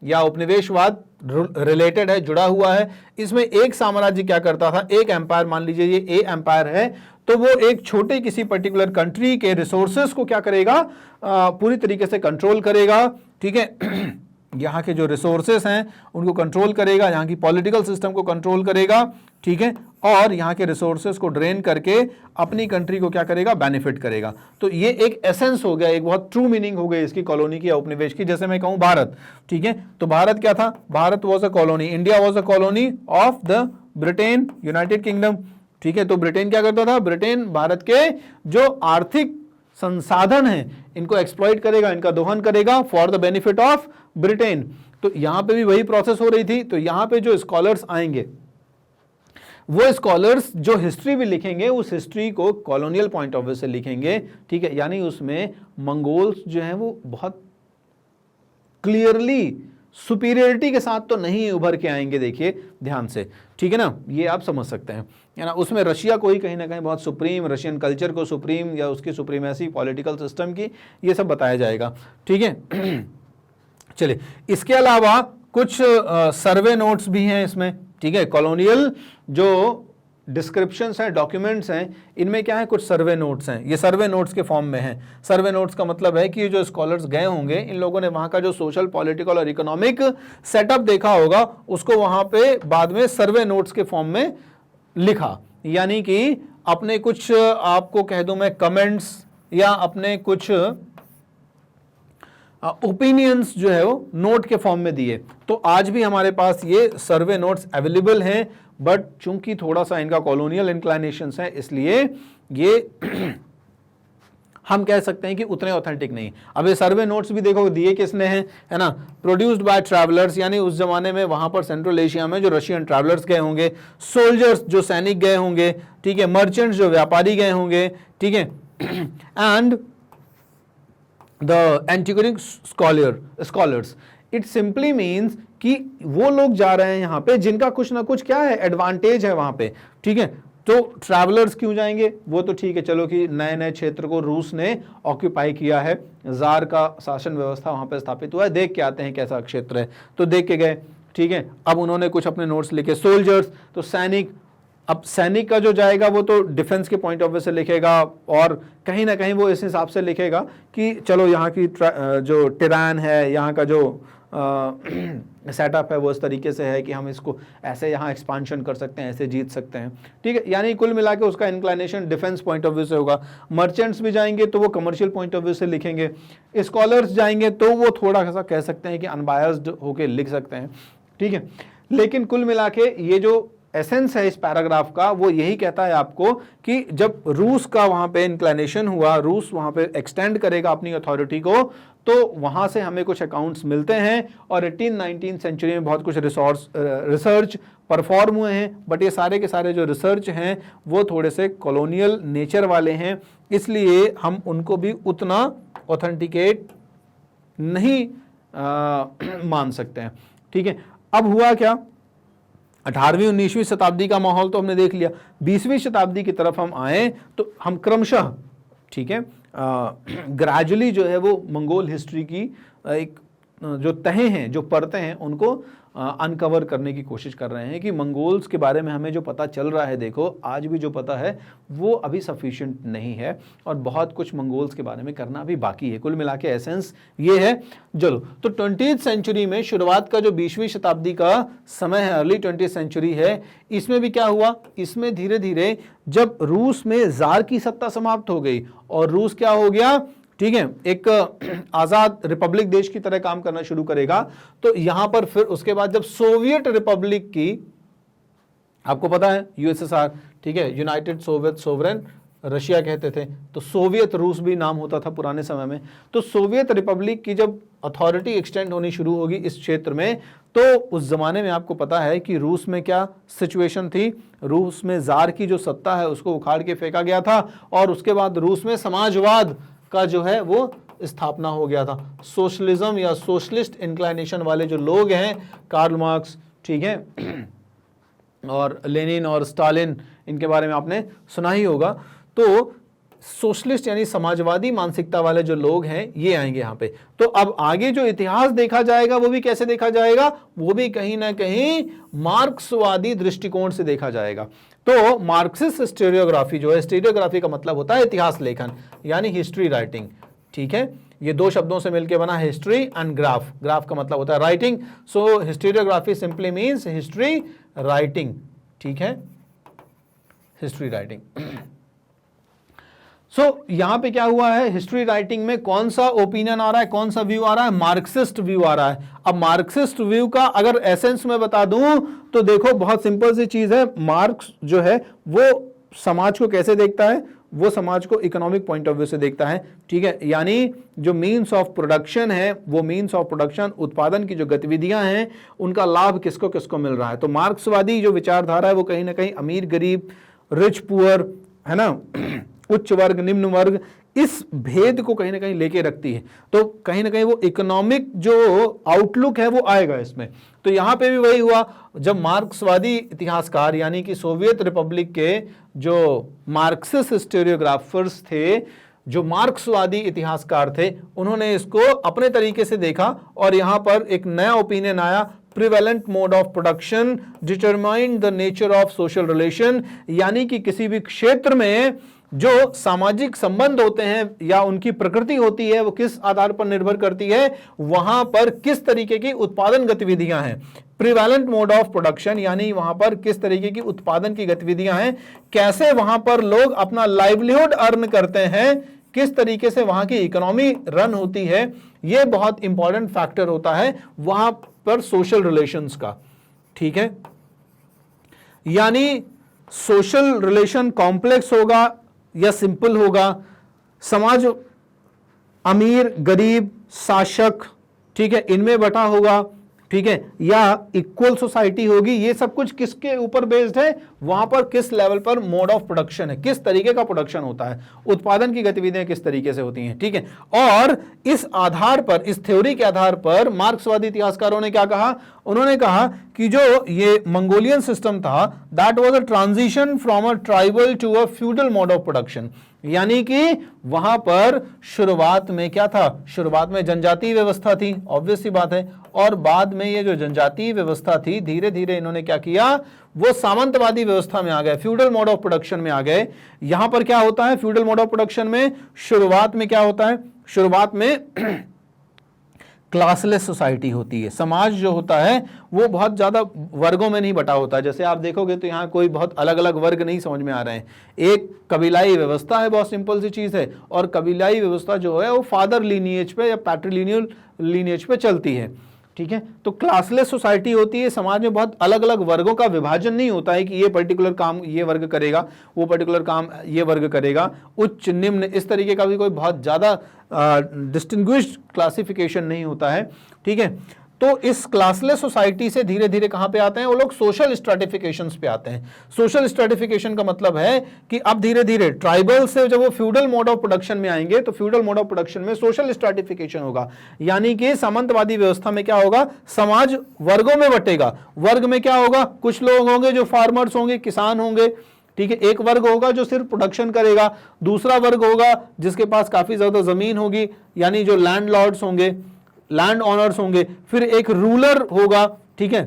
या उपनिवेशवाद रिलेटेड है, जुड़ा हुआ है। इसमें एक साम्राज्य क्या करता था, एक एम्पायर, मान लीजिए ये ए एम्पायर है, तो वो एक छोटे किसी पर्टिकुलर कंट्री के रिसोर्सेस को क्या करेगा, पूरी तरीके से कंट्रोल करेगा, ठीक है। यहाँ के जो रिसोर्सेस हैं उनको कंट्रोल करेगा, यहाँ की पॉलिटिकल सिस्टम को कंट्रोल करेगा, ठीक है, और यहाँ के रिसोर्सेस को ड्रेन करके अपनी कंट्री को क्या करेगा, बेनिफिट करेगा। तो ये एक एसेंस हो गया, एक बहुत ट्रू मीनिंग हो गई इसकी कॉलोनी की या उपनिवेश की। जैसे मैं कहूँ भारत, ठीक है, तो भारत क्या था, Bharat was a colony, India was a colony of the Britain, United kingdom, ठीक है। तो ब्रिटेन क्या करता था, ब्रिटेन भारत के जो आर्थिक संसाधन हैं इनको एक्सप्लॉइट करेगा, इनका दोहन करेगा for the benefit of Britain. तो यहां पे भी वही प्रोसेस हो रही थी। तो यहां पे जो स्कॉलर्स आएंगे वो स्कॉलर्स जो हिस्ट्री भी लिखेंगे उस हिस्ट्री को कॉलोनियल पॉइंट ऑफ व्यू से लिखेंगे, ठीक है, यानी उसमें मंगोल्स जो हैं वो बहुत क्लियरली सुपीरियरिटी के साथ तो नहीं उभर के आएंगे, देखिए ध्यान से, ठीक है ना, ये आप समझ सकते हैं, है ना। उसमें रशिया को ही कहीं ना कहीं बहुत सुप्रीम, रशियन कल्चर को सुप्रीम या उसकी सुप्रीमेसी पॉलिटिकल सिस्टम की, ये सब बताया जाएगा, ठीक है। चलिए, इसके अलावा कुछ सर्वे नोट्स भी हैं इसमें, ठीक है। कॉलोनियल जो डिस्क्रिप्शंस हैं, डॉक्यूमेंट्स हैं, इनमें क्या है, कुछ सर्वे नोट्स हैं, ये सर्वे नोट्स के फॉर्म में हैं। सर्वे नोट्स का मतलब है कि जो स्कॉलर्स गए होंगे इन लोगों ने वहाँ का जो सोशल, पॉलिटिकल और इकोनॉमिक सेटअप देखा होगा उसको वहाँ पे बाद में सर्वे नोट्स के फॉर्म में लिखा, यानी कि अपने कुछ, आपको कह दूं मैं, कमेंट्स या अपने कुछ ओपिनियंस जो है वो नोट के फॉर्म में दिए। तो आज भी हमारे पास ये सर्वे नोट्स अवेलेबल हैं, बट चूंकि थोड़ा सा इनका कॉलोनियल इंक्लाइनेशंस है इसलिए ये हम कह सकते हैं कि उतने ऑथेंटिक नहीं। अब ये सर्वे नोट्स भी देखो दिए किसने हैं, है ना, प्रोड्यूस्ड बाय ट्रैवलर्स, यानी उस जमाने में वहां पर सेंट्रल एशिया में जो रशियन ट्रैवलर्स गए होंगे, सोल्जर्स जो सैनिक गए होंगे, ठीक है, मर्चेंट्स जो व्यापारी गए होंगे, ठीक है, and the antiquating scholars. It simply means कि वो लोग जा रहे हैं यहां पे जिनका कुछ ना कुछ क्या है, एडवांटेज है वहां पे, ठीक है। तो ट्रैवलर्स क्यों जाएंगे, वो तो ठीक है, चलो कि नए नए क्षेत्र को रूस ने ऑक्यूपाई किया है, जार का शासन व्यवस्था वहां पे स्थापित हुआ है, देख के आते हैं कैसा क्षेत्र है, तो देख के गए, ठीक है। अब उन्होंने कुछ अपने नोट्स लिखे। सोल्जर्स, तो सैनिक, अब सैनिक का जो जाएगा वो तो डिफेंस के पॉइंट ऑफ व्यू से लिखेगा, और कहीं ना कहीं वो इस हिसाब से लिखेगा कि चलो यहाँ की जो टिरान है, यहाँ का जो सेटअप है वो इस तरीके से है कि हम इसको ऐसे यहाँ एक्सपांशन कर सकते हैं, ऐसे जीत सकते हैं, ठीक है। यानी कुल मिला के उसका inclination defence point of view से होगा। मर्चेंट्स भी जाएंगे तो वो कमर्शियल पॉइंट ऑफ व्यू से लिखेंगे। स्कॉलर्स जाएंगे तो वो थोड़ा सा कह सकते हैं कि अनबायस्ड होके लिख सकते हैं, ठीक है। लेकिन कुल मिला के ये जो एसेंस है इस पैराग्राफ का वो यही कहता है आपको कि जब रूस का वहां पे इंक्लाइनेशन हुआ, रूस वहां पे एक्सटेंड करेगा अपनी अथॉरिटी को, तो वहां से हमें कुछ अकाउंट्स मिलते हैं। और 18-19 सेंचुरी में बहुत कुछ रिसर्च परफॉर्म हुए हैं, बट ये सारे के सारे जो रिसर्च हैं वो थोड़े से कॉलोनियल नेचर वाले हैं, इसलिए हम उनको भी उतना ऑथेंटिकेट नहीं मान सकते हैं, ठीक है। अब हुआ क्या, 18वीं 19वीं शताब्दी का माहौल तो हमने देख लिया। 20वीं शताब्दी की तरफ हम आए तो हम क्रमशः, ठीक है, ग्रेजुअली जो है वो मंगोल हिस्ट्री की एक जो तहें हैं, जो परतें हैं, उनको अनकवर करने की कोशिश कर रहे हैं कि मंगोल्स के बारे में हमें जो पता चल रहा है, देखो आज भी जो पता है वो अभी सफिशिएंट नहीं है और बहुत कुछ मंगोल्स के बारे में करना भी बाकी है। कुल मिला के एसेंस ये है। चलो, तो 20th सेंचुरी में शुरुआत का जो 20वीं शताब्दी का समय है, अर्ली 20th सेंचुरी है, इसमें भी क्या हुआ, इसमें धीरे धीरे जब रूस में जार की सत्ता समाप्त हो गई और रूस क्या हो गया, ठीक है, एक आजाद रिपब्लिक देश की तरह काम करना शुरू करेगा, तो यहां पर फिर उसके बाद जब सोवियत रिपब्लिक की, आपको पता है यूएसएसआर, ठीक है, यूनाइटेड सोवियत सोवरेन रशिया कहते थे, तो सोवियत रूस भी नाम होता था पुराने समय में। तो सोवियत रिपब्लिक की जब अथॉरिटी एक्सटेंड होनी शुरू होगी इस क्षेत्र में, तो उस जमाने में आपको पता है कि रूस में क्या सिचुएशन थी, रूस में जार की जो सत्ता है उसको उखाड़ के फेंका गया था और उसके बाद रूस में समाजवाद का जो है वो स्थापना हो गया था। सोशलिज्म या सोशलिस्ट इंक्लाइनेशन वाले जो लोग हैं, कार्ल मार्क्स, ठीक है, और लेनिन और स्टालिन, इनके बारे में आपने सुना ही होगा। तो सोशलिस्ट यानी समाजवादी मानसिकता वाले जो लोग हैं ये आएंगे यहाँ पे। तो अब आगे जो इतिहास देखा जाएगा वो भी कैसे देखा जाएगा, वो भी कहीं ना कहीं मार्क्सवादी दृष्टिकोण से देखा जाएगा। तो मार्क्सिस्ट हिस्टोरियोग्राफी जो है, हिस्टोरियोग्राफी का मतलब होता है इतिहास लेखन यानी हिस्ट्री राइटिंग, ठीक है। ये दो शब्दों से मिलकर बना हिस्ट्री एंड ग्राफ, ग्राफ का मतलब होता है writing. So historiography simply means history writing, ठीक है, हिस्ट्री राइटिंग। सो यहां पे क्या हुआ है, हिस्ट्री राइटिंग में कौन सा ओपिनियन आ रहा है, कौन सा व्यू आ रहा है, मार्क्सिस्ट व्यू आ रहा है। अब मार्क्सिस्ट व्यू का अगर एसेंस में बता दूं तो देखो बहुत सिंपल सी चीज है, मार्क्स जो है वो समाज को कैसे देखता है, वो समाज को इकोनॉमिक पॉइंट ऑफ व्यू से देखता है, ठीक है। यानी जो मीन्स ऑफ प्रोडक्शन है, वो मीन्स ऑफ प्रोडक्शन, उत्पादन की जो गतिविधियां हैं, उनका लाभ किसको किसको मिल रहा है। तो मार्क्सवादी जो विचारधारा है वो कहीं ना कहीं अमीर गरीब, रिच पुअर, है ना, उच्च वर्ग निम्न वर्ग, इस भेद को कहीं ना कहीं लेके रखती है। तो कहीं ना कहीं वो इकोनॉमिक जो आउटलुक है वो आएगा इसमें। तो यहां पे भी वही हुआ, जब मार्क्सवादी इतिहासकार यानी कि सोवियत रिपब्लिक के जो मार्क्सिस्ट हिस्टोरियोग्राफर्स थे, जो मार्क्सवादी इतिहासकार थे, उन्होंने इसको अपने तरीके से देखा और यहां पर एक नया ओपिनियन आया, prevalent mode of production determine the nature of social relation, यानी कि किसी भी क्षेत्र में जो सामाजिक संबंध होते हैं या उनकी प्रकृति होती है वो किस आधार पर निर्भर करती है, वहां पर किस तरीके की उत्पादन गतिविधियां हैं। प्रिवेलेंट मोड ऑफ प्रोडक्शन यानी वहां पर किस तरीके की उत्पादन की गतिविधियां हैं, कैसे वहां पर लोग अपना लाइवलीहुड अर्न करते हैं, किस तरीके से वहां की इकोनॉमी रन होती है, यह बहुत इंपॉर्टेंट फैक्टर होता है वहां पर सोशल रिलेशंस का, ठीक है। यानी सोशल रिलेशन कॉम्प्लेक्स होगा या सिंपल होगा, समाज अमीर गरीब शासक, ठीक है, इनमें बटा होगा, ठीक है, या इक्वल सोसाइटी होगी, ये सब कुछ किसके ऊपर बेस्ड है, वहां पर किस लेवल पर मोड ऑफ प्रोडक्शन है, किस तरीके का प्रोडक्शन होता है, उत्पादन की गतिविधियां किस तरीके से होती हैं, ठीक है। और इस आधार पर, इस थ्योरी के आधार पर मार्क्सवादी इतिहासकारों ने क्या कहा, उन्होंने कहा कि जो ये मंगोलियन सिस्टम था that was a transition from a tribal to a feudal mode of production, यानी कि वहां पर शुरुआत में क्या था, शुरुआत में जनजातीय व्यवस्था थी, ऑब्वियस सी बात है, और बाद में ये जो जनजातीय व्यवस्था थी धीरे धीरे इन्होंने क्या किया, वो सामंतवादी व्यवस्था में आ गए, फ्यूडल मोड ऑफ प्रोडक्शन में आ गए। यहां पर क्या होता है फ्यूडल मोड ऑफ प्रोडक्शन में, शुरुआत में क्या होता है, शुरुआत में क्लासलेस सोसाइटी होती है, समाज जो होता है वो बहुत ज्यादा वर्गों में नहीं बटा होता। जैसे आप देखोगे तो यहाँ कोई बहुत अलग अलग वर्ग नहीं समझ में आ रहे हैं, एक कबीलाई व्यवस्था है, बहुत सिंपल सी चीज है, और कबीलाई व्यवस्था जो है वो फादर लीनिएज पे या पैट्रिलिनियल लीनिएज पे चलती है, ठीक है। तो क्लासलेस सोसाइटी होती है, समाज में बहुत अलग अलग वर्गों का विभाजन नहीं होता है कि ये पर्टिकुलर काम ये वर्ग करेगा, वो पर्टिकुलर काम ये वर्ग करेगा, उच्च निम्न इस तरीके का भी कोई बहुत ज्यादा डिस्टिंग्विश्ड क्लासिफिकेशन नहीं होता है, ठीक है। तो इस क्लासलेस सोसाइटी से धीरे धीरे कहां पे आते हैं वो लोग, सोशल स्ट्रेटिफिकेशंस पे आते हैं। सोशल स्ट्रेटिफिकेशन का मतलब है कि अब धीरे धीरे ट्राइबल से जब वो फ्यूडल मोड ऑफ प्रोडक्शन में आएंगे तो फ्यूडल मोड ऑफ प्रोडक्शन में सोशल स्ट्रेटिफिकेशन होगा, यानी कि सामंतवादी व्यवस्था में क्या होगा, समाज वर्गों में बटेगा। वर्ग में क्या होगा, कुछ लोग होंगे जो फार्मर्स होंगे, किसान होंगे, ठीक है, एक वर्ग होगा जो सिर्फ प्रोडक्शन करेगा, दूसरा वर्ग होगा जिसके पास काफी ज्यादा जमीन होगी, यानी जो लैंड लॉर्ड्स होंगे, लैंड ऑनर्स होंगे, फिर एक रूलर होगा, ठीक है,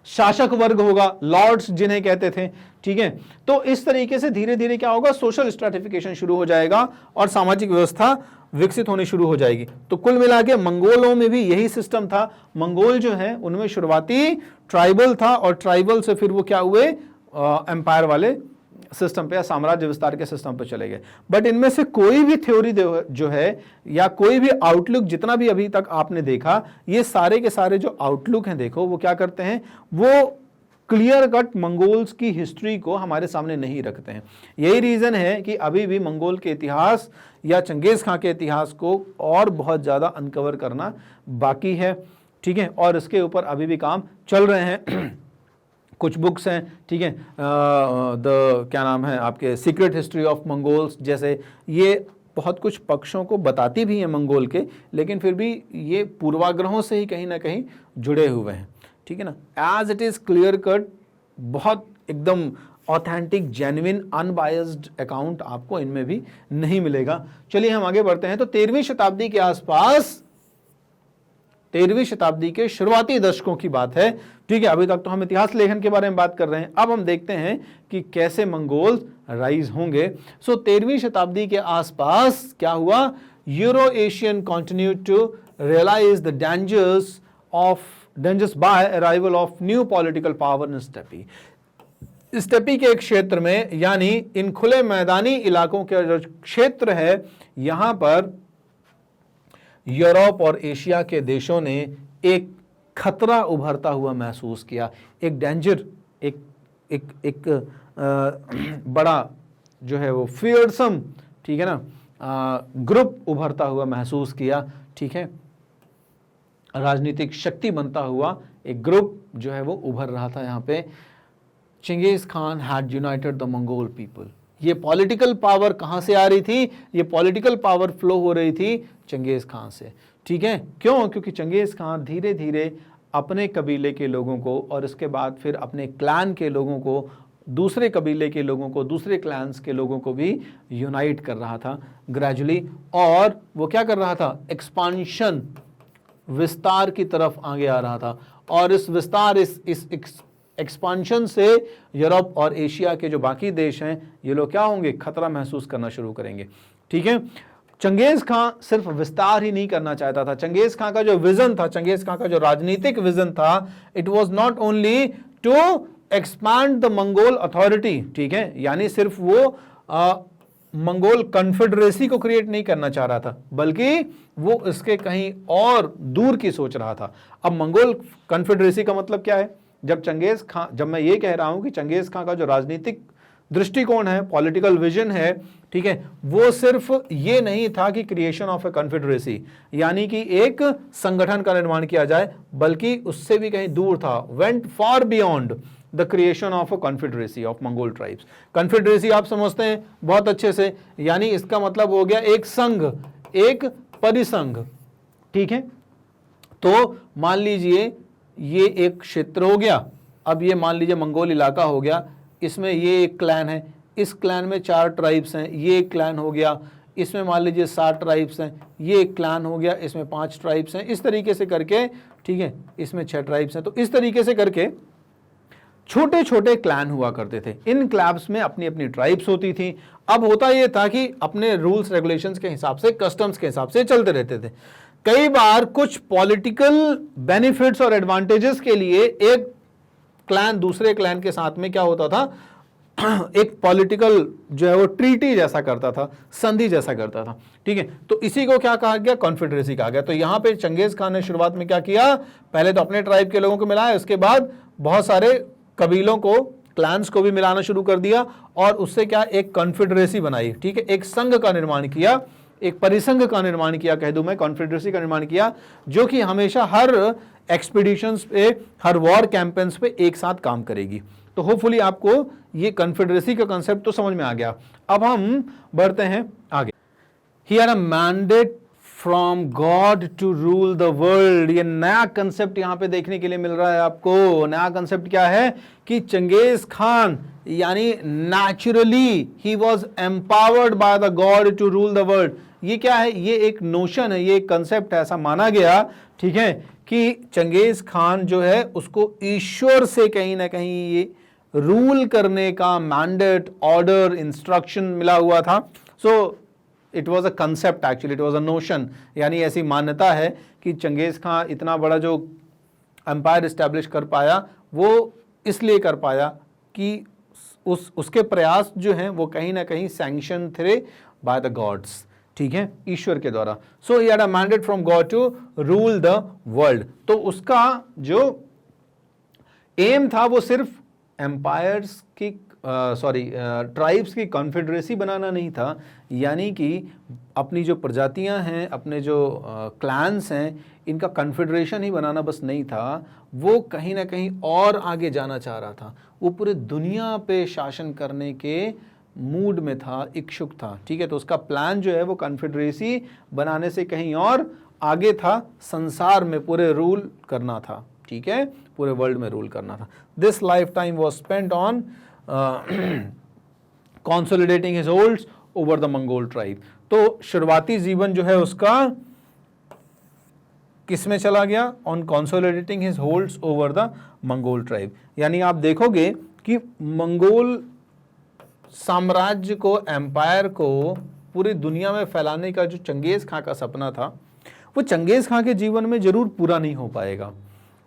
शासक वर्ग होगा, लॉर्ड्स जिन्हें कहते थे, ठीक है। तो इस तरीके से धीरे धीरे क्या होगा, सोशल स्ट्रेटिफिकेशन शुरू हो जाएगा और सामाजिक व्यवस्था विकसित होनी शुरू हो जाएगी। तो कुल मिला के मंगोलों में भी यही सिस्टम था। मंगोल जो है उनमें शुरुआती ट्राइबल था और ट्राइबल से फिर वो क्या हुए, एम्पायर वाले सिस्टम पे या साम्राज्य विस्तार के सिस्टम पे चले गए। बट इनमें से कोई भी थ्योरी जो है या कोई भी आउटलुक जितना भी अभी तक आपने देखा, ये सारे के सारे जो आउटलुक हैं देखो वो क्या करते हैं, वो क्लियर कट मंगोल्स की हिस्ट्री को हमारे सामने नहीं रखते हैं। यही रीजन है कि अभी भी मंगोल के इतिहास या चंगेज खां के इतिहास को और बहुत ज्यादा अनकवर करना बाकी है, ठीक है, और इसके ऊपर अभी भी काम चल रहे हैं। कुछ बुक्स हैं, ठीक है, क्या नाम है आपके, सीक्रेट हिस्ट्री ऑफ मंगोल्स जैसे, ये बहुत कुछ पक्षों को बताती भी हैं मंगोल के, लेकिन फिर भी ये पूर्वाग्रहों से ही कहीं ना कहीं जुड़े हुए हैं, ठीक है ना। As it is clear cut, बहुत एकदम ऑथेंटिक, जेन्युइन, अनबायस्ड अकाउंट आपको इनमें भी नहीं मिलेगा। चलिए हम आगे बढ़ते हैं। तो 13वीं शताब्दी के आसपास, 13वीं शताब्दी के शुरुआती दशकों की बात है, ठीक है। अभी तक तो हम इतिहास लेखन के बारे में बात कर रहे हैं, अब हम देखते हैं कि कैसे मंगोल्स राइज होंगे। सो 13वीं शताब्दी के आसपास क्या हुआ, Euro Asian continue to realise the dangers by arrival of new political power in steppe. Steppe के एक क्षेत्र में, यानी इन खुले मैदानी इलाकों के जो क्षेत्र है, यहां पर यूरोप और एशिया के देशों ने एक खतरा उभरता हुआ महसूस किया, एक डेंजर, एक बड़ा जो है वो फियरसम, ठीक है ना, ग्रुप उभरता हुआ महसूस किया, ठीक है, राजनीतिक शक्ति बनता हुआ एक ग्रुप जो है वो उभर रहा था यहाँ पे। Genghis Khan had united the Mongol people. ये पॉलिटिकल पावर कहाँ से आ रही थी, ये पॉलिटिकल पावर फ्लो हो रही थी चंगेज खान से, ठीक है। क्यों, क्योंकि चंगेज खान धीरे धीरे अपने कबीले के लोगों को और इसके बाद फिर अपने क्लैन के लोगों को, दूसरे कबीले के लोगों को, दूसरे क्लैंस के लोगों को भी यूनाइट कर रहा था ग्रेजुअली, और वो क्या कर रहा था, एक्सपांशन, विस्तार की तरफ आगे आ रहा था। और इस विस्तार, इस एक्सपांशन से यूरोप और एशिया के जो बाकी देश हैं ये लोग क्या होंगे, खतरा महसूस करना शुरू करेंगे, ठीक है। चंगेज खां सिर्फ विस्तार ही नहीं करना चाहता था। चंगेज खां का जो विजन था, चंगेज खां का जो राजनीतिक विजन था, it was not only to expand the Mongol authority, ठीक है, यानी सिर्फ वो मंगोल कन्फेडरेसी को क्रिएट नहीं करना चाह रहा था, बल्कि वो इसके कहीं और दूर की सोच रहा था। अब मंगोल कन्फेडरेसी का मतलब क्या है, जब मैं ये कह रहा हूं कि चंगेज खां का जो राजनीतिक दृष्टिकोण है, पॉलिटिकल विजन है, ठीक है, वो सिर्फ ये नहीं था कि क्रिएशन ऑफ ए कन्फेडरेसी, यानी कि एक संगठन का निर्माण किया जाए, बल्कि उससे भी कहीं दूर था, went for beyond the creation of a confederacy of Mongol tribes. Confederacy आप समझते हैं बहुत अच्छे से, यानी इसका मतलब हो गया एक संघ, एक परिसंघ, ठीक है। तो मान लीजिए ये एक क्षेत्र हो गया, अब ये मान लीजिए मंगोल इलाका हो गया, इसमें ये एक क्लैन है, इस क्लैन में 4 ट्राइब्स हैं, ये एक क्लैन हो गया, इसमें मान लीजिए 7 ट्राइब्स हैं, ये एक क्लैन हो गया, इसमें 5 ट्राइब्स हैं, इस तरीके से करके, ठीक है, इसमें 6 ट्राइब्स हैं। तो इस तरीके से करके छोटे छोटे क्लैन हुआ करते थे। इन क्लैब्स में अपनी अपनी ट्राइब्स होती थी। अब होता यह था कि अपने रूल्स रेगुलेशंस के हिसाब से, कस्टम्स के हिसाब से चलते रहते थे। कई बार कुछ पॉलिटिकल बेनिफिट्स और एडवांटेजेस के लिए एक क्लैन दूसरे क्लैन के साथ में क्या होता था, एक पॉलिटिकल जो है वो ट्रीटी जैसा करता था, संधि जैसा करता था, ठीक है। तो इसी को क्या कहा गया, कॉन्फेडरेसी कहा गया। तो यहां पे चंगेज खान ने शुरुआत में क्या किया, पहले तो अपने ट्राइब के लोगों को मिलाया, उसके बाद बहुत सारे कबीलों को, क्लैंस को भी मिलाना शुरू कर दिया, और उससे क्या, एक कॉन्फेडरेसी बनाई, ठीक है, एक संघ का निर्माण किया, एक परिसंघ का निर्माण किया, कह दूं मैं, कॉन्फेडरेसी का निर्माण किया, जो कि हमेशा हर एक्सपीडिशंस पे, हर वॉर कैंपेन्स पे एक साथ काम करेगी। तो होपफुली आपको ये कॉन्फेडरेसी का कांसेप्ट तो समझ में आ गया। अब हम बढ़ते हैं आगे। He had a mandate from God to rule the world. ये नया कंसेप्ट यहां पे देखने के लिए मिल रहा है आपको। नया कंसेप्ट क्या है कि चंगेज खान यानी naturally he was empowered by the God to rule the world. ये क्या है, ये एक नोशन है, ये एक कंसेप्ट है, ऐसा माना गया, ठीक है, कि चंगेज खान जो है उसको ईश्वर से कहीं ना कहीं ये रूल करने का मैंडेट, ऑर्डर, इंस्ट्रक्शन मिला हुआ था। So it was a concept, actually it was a notion, यानी ऐसी मान्यता है कि चंगेज खान इतना बड़ा जो एम्पायर इस्टेब्लिश कर पाया वो इसलिए कर पाया कि उसके प्रयास जो हैं वो कहीं ना कहीं सैंक्शन थे बाय द गॉड्स, ठीक है, ईश्वर के द्वारा। So he had a mandate from God to rule the world. तो उसका जो एम था वो सिर्फ एम्पायर्स की ट्राइब्स की कॉन्फेडरेसी बनाना नहीं था, यानी कि अपनी जो प्रजातियां हैं, अपने जो क्लैंस हैं, इनका कॉन्फेडरेशन ही बनाना बस नहीं था, वो कहीं ना कहीं और आगे जाना चाह रहा था। वो पूरे दुनिया पे शासन करने के मूड में था, इच्छुक था, ठीक है। तो उसका प्लान जो है वो कॉन्फेडरेसी बनाने से कहीं और आगे था, संसार में पूरे रूल करना था, ठीक है, पूरे वर्ल्ड में रूल करना था। This life time was spent on consolidating his holds over the Mongol tribe. तो शुरुआती जीवन जो है उसका किसमें चला गया, on consolidating his holds over the Mongol tribe. यानी आप देखोगे कि मंगोल साम्राज्य को, एम्पायर को पूरी दुनिया में फैलाने का जो चंगेज खां का सपना था, वो चंगेज खां के जीवन में जरूर पूरा नहीं हो पाएगा,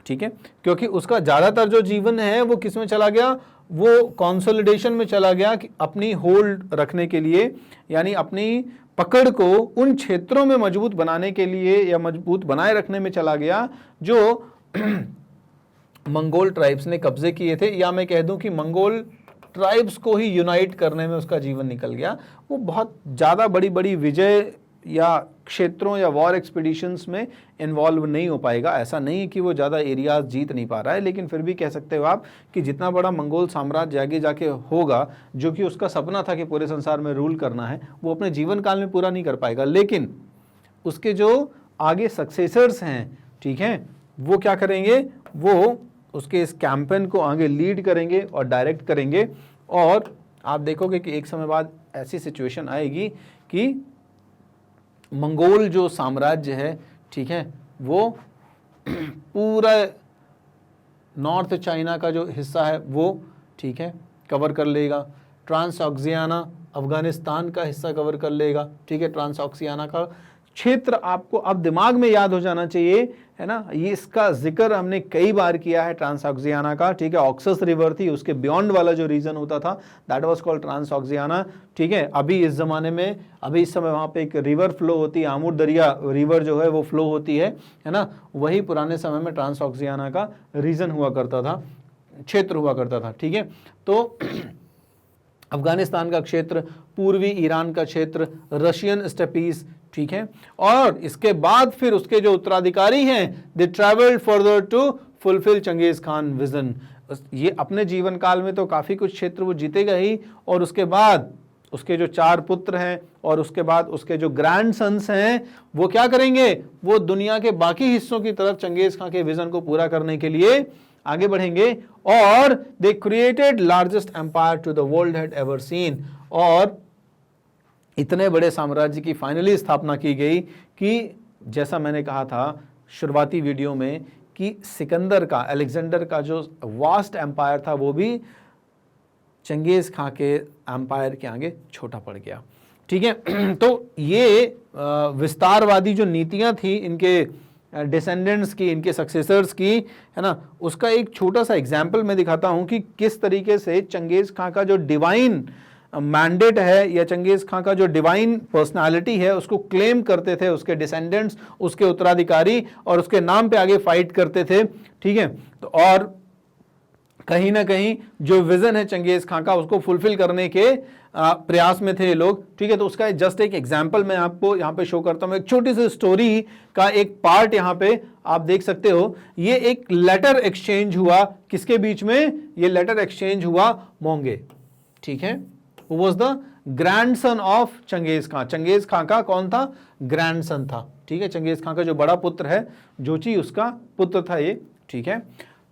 ठीक है, क्योंकि उसका ज्यादातर जो जीवन है वो किस में चला गया, वो कंसोलिडेशन में चला गया, कि अपनी होल्ड रखने के लिए, यानी अपनी पकड़ को उन क्षेत्रों में मजबूत बनाने के लिए या मजबूत बनाए रखने में चला गया जो मंगोल ट्राइब्स ने कब्जे किए थे, या मैं कह दूं कि मंगोल ट्राइब्स को ही यूनाइट करने में उसका जीवन निकल गया। वो बहुत ज़्यादा बड़ी बड़ी विजय या क्षेत्रों या वॉर एक्सपीडिशंस में इन्वॉल्व नहीं हो पाएगा। ऐसा नहीं है कि वो ज़्यादा एरियाज जीत नहीं पा रहा है, लेकिन फिर भी कह सकते हो आप कि जितना बड़ा मंगोल साम्राज्य आगे जाके होगा, जो कि उसका सपना था कि पूरे संसार में रूल करना है, वो अपने जीवन काल में पूरा नहीं कर पाएगा। लेकिन उसके जो आगे सक्सेसर्स हैं, ठीक है, वो क्या करेंगे, वो उसके इस कैंपेन को आगे लीड करेंगे और डायरेक्ट करेंगे। और आप देखोगे कि एक समय बाद ऐसी सिचुएशन आएगी कि मंगोल जो साम्राज्य है, ठीक है, वो पूरा नॉर्थ चाइना का जो हिस्सा है वो, ठीक है, कवर कर लेगा। ट्रांसऑक्सियाना अफगानिस्तान का हिस्सा कवर कर लेगा, ठीक है। ट्रांसऑक्सियाना का क्षेत्र आपको अब दिमाग में याद हो जाना चाहिए, है ना, ये इसका जिक्र हमने कई बार किया है ट्रांसऑक्सियाना का, ठीक है। ऑक्सस रिवर थी, उसके बियॉन्ड वाला जो रीजन होता था दैट वाज कॉल्ड ट्रांसऑक्सियाना, ठीक है। अभी इस जमाने में, अभी इस समय वहाँ पे एक रिवर फ्लो होती है, आमुर दरिया रिवर जो है वो फ्लो होती है ना, वही पुराने समय में ट्रांसऑक्सियाना का रीजन हुआ करता था, क्षेत्र हुआ करता था, ठीक है। तो अफगानिस्तान का क्षेत्र, पूर्वी ईरान का क्षेत्र, रशियन स्टेपीज, ठीक है। और इसके बाद फिर उसके जो उत्तराधिकारी हैं, they travelled further to fulfil Genghis Khan vision. ये अपने जीवन काल में तो काफी कुछ क्षेत्र वो जीतेगा ही, और उसके बाद उसके जो 4 पुत्र हैं और उसके बाद उसके जो ग्रैंड सन्स हैं वो क्या करेंगे, वो दुनिया के बाकी हिस्सों की तरफ चंगेज खां के विजन को पूरा करने के लिए आगे बढ़ेंगे। और they created largest empire to the world had ever seen, और इतने बड़े साम्राज्य की फाइनली स्थापना की गई कि जैसा मैंने कहा था शुरुआती वीडियो में कि सिकंदर का, अलेक्जेंडर का जो वास्ट एम्पायर था वो भी चंगेज खां के एम्पायर के आगे छोटा पड़ गया। ठीक है, तो ये विस्तारवादी जो नीतियां थी इनके डिसेंडेंट्स की, इनके सक्सेसर्स की, है ना, उसका एक छोटा सा एग्जाम्पल मैं दिखाता हूं कि किस तरीके से चंगेज खां का जो डिवाइन मैंडेट है या चंगेज खां का जो डिवाइन पर्सनालिटी है उसको क्लेम करते थे उसके डिसेंडेंट्स, उसके उत्तराधिकारी, और उसके नाम पे आगे फाइट करते थे। ठीक है, तो और कहीं ना कहीं जो विजन है चंगेज खां का उसको फुलफिल करने के प्रयास में थे ये लोग। ठीक है, तो उसका जस्ट एक एग्जांपल मैं आपको यहाँ पे शो करता हूँ। एक छोटी सी स्टोरी का एक पार्ट यहाँ पे आप देख सकते हो। ये एक लेटर एक्सचेंज हुआ किसके बीच में, ये लेटर एक्सचेंज हुआ मोंगे। ठीक है, who was the grandson of Genghis Khan. Genghis Khan का कौन था, ग्रैंडसन था। ठीक है, चंगेज खां का जो बड़ा पुत्र है जोची, उसका पुत्र था ये। ठीक है,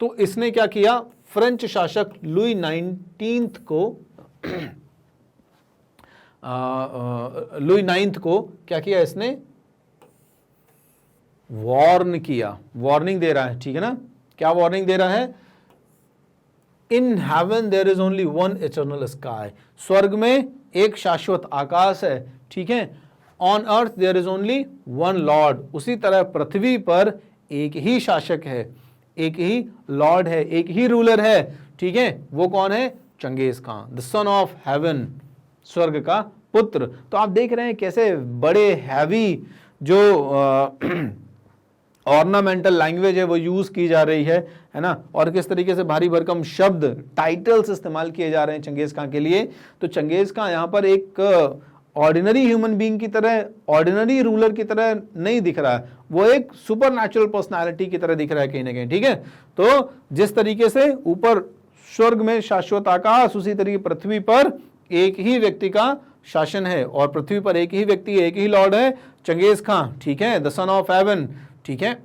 तो इसने क्या किया, फ्रेंच शासक लुई 19 को लुई 9 को क्या किया, इसने वार्न किया, वार्निंग दे रहा है। ठीक है ना, क्या वार्निंग दे रहा है, in heaven there is only one eternal sky, स्वर्ग में एक शाश्वत आकाश है। ठीक है, on earth there is only one lord, उसी तरह पृथ्वी पर एक ही शासक है, एक ही लॉर्ड है, एक ही रूलर है। ठीक है, वो कौन है, Genghis Khan, the son of heaven, स्वर्ग का पुत्र। तो आप देख रहे हैं कैसे बड़े हैवी जो ऑर्नामेंटल लैंग्वेज है वो यूज की जा रही है ना, और किस तरीके से भारी भरकम शब्द, टाइटल्स इस्तेमाल किए जा रहे हैं चंगेज खां के लिए। तो चंगेज खां यहाँ पर एक ऑर्डिनरी ह्यूमन बीइंग की तरह, ऑर्डिनरी रूलर की तरह नहीं दिख रहा है, वो एक सुपर नेचुरल पर्सनैलिटी की तरह दिख रहा है कहीं ना कहीं। ठीक है, तो जिस तरीके से ऊपर स्वर्ग में शाश्वत आकाश, उसी तरीके पृथ्वी पर एक ही व्यक्ति का शासन है, और पृथ्वी पर एक ही व्यक्ति, एक ही लॉर्ड है, चंगेज खां। ठीक है, द सन ऑफ हेवन। ठीक है,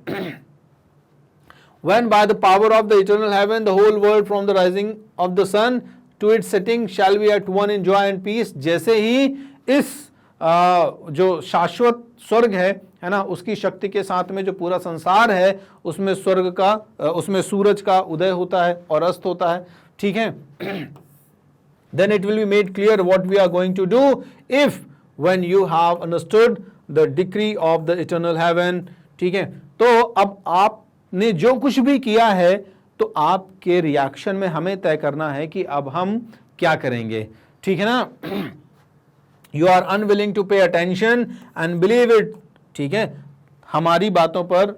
when by the power of the eternal heaven the whole world from the rising of the sun to its setting shall be at one in joy and peace, जैसे ही इस जो शाश्वत स्वर्ग है ना, उसकी शक्ति के साथ में जो पूरा संसार है उसमें स्वर्ग का, उसमें सूरज का उदय होता है और अस्त होता है। ठीक है, then it will be made clear what we are going to do if when you have understood the decree of the eternal heaven। ठीक है, तो अब आपने जो कुछ भी किया है तो आपके रिएक्शन में हमें तय करना है कि अब हम क्या करेंगे। ठीक है ना, you are unwilling to pay attention and believe it. ठीक है, हमारी बातों पर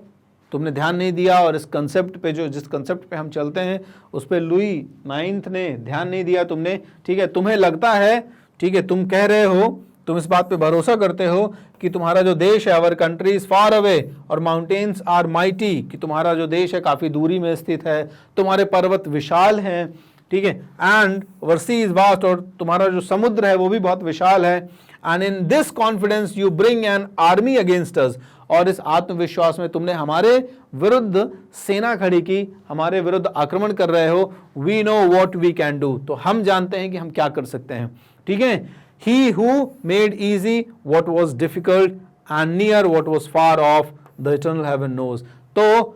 तुमने ध्यान नहीं दिया, और इस कंसेप्ट पे, जो जिस कंसेप्ट पे हम चलते हैं उस पे लुई 9 ने ध्यान नहीं दिया तुमने। ठीक है, तुम्हें लगता है, ठीक है, तुम कह रहे हो, तुम इस बात पे भरोसा करते हो कि तुम्हारा जो देश है, our country is far away और माउंटेन्स आर माइटी, कि तुम्हारा जो देश है काफी दूरी में स्थित है, तुम्हारे पर्वत विशाल हैं। ठीक है, and our sea is vast, और तुम्हारा जो समुद्र है वो भी बहुत विशाल है। And in this confidence you bring an army against us, और इस आत्मविश्वास में तुमने हमारे विरुद्ध सेना खड़ी की, हमारे विरुद्ध आक्रमण कर रहे हो। We know what we can do, तो हम जानते हैं कि हम क्या कर सकते हैं। ठीक है, he who made easy what was difficult and near what was far off, the eternal heaven knows। तो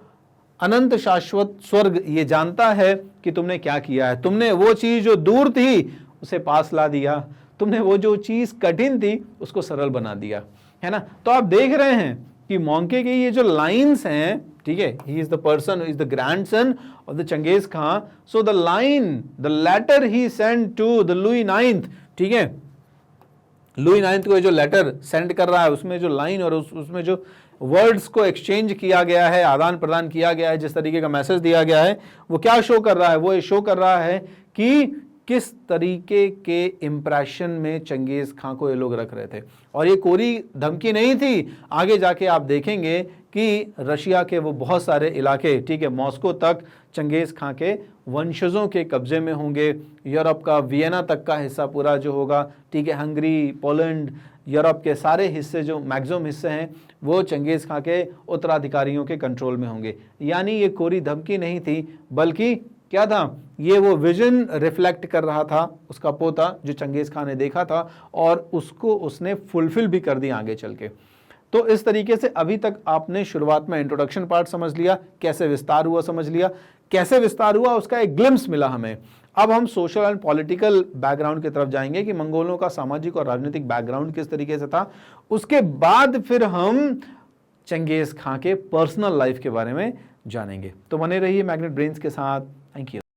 अनंत शाश्वत स्वर्ग ये जानता है कि तुमने क्या किया है। तुमने वो चीज जो दूर थी उसे पास ला दिया, तुमने वो जो चीज कठिन थी उसको सरल बना दिया, है ना। तो आप देख रहे हैं कि मोंके की ये जो लाइन्स हैं, ठीक है, he is the person, is the grandson of the Genghis Khan. So the line, the letter he send to the Louis 9, ठीक है, लुई 9 को जो लेटर सेंड कर रहा है उसमें जो लाइन और उसमें जो वर्ड्स को एक्सचेंज किया गया है, आदान प्रदान किया गया है, जिस तरीके का मैसेज दिया गया है, वो क्या शो कर रहा है, वो शो कर रहा है कि किस तरीके के इंप्रेशन में चंगेज खां को ये लोग रख रहे थे। और ये कोरी धमकी नहीं थी, आगे जाके आप देखेंगे कि रशिया के वो बहुत सारे इलाके, ठीक है, मॉस्को तक चंगेज़ खां के वंशजों के कब्जे में होंगे। यूरोप का वियना तक का हिस्सा पूरा जो होगा, ठीक है, हंगरी, पोलैंड, यूरोप के सारे हिस्से जो मैक्सिमम हिस्से हैं वो चंगेज़ खां के उत्तराधिकारियों के कंट्रोल में होंगे। यानी ये कोरी धमकी नहीं थी, बल्कि क्या था, ये वो विजन रिफ्लेक्ट कर रहा था उसका पोता जो चंगेज़ खां ने देखा था, और उसको उसने फुलफिल भी कर दिया आगे चल के। तो इस तरीके से अभी तक आपने शुरुआत में इंट्रोडक्शन पार्ट समझ लिया, कैसे विस्तार हुआ समझ लिया, कैसे विस्तार हुआ उसका एक ग्लिम्स मिला हमें। अब हम सोशल एंड पॉलिटिकल बैकग्राउंड की तरफ जाएंगे कि मंगोलों का सामाजिक और राजनीतिक बैकग्राउंड किस तरीके से था। उसके बाद फिर हम चंगेज़ खां के पर्सनल लाइफ के बारे में जानेंगे। तो बने रहिए मैग्नेट ब्रेन्स के साथ। Thank you.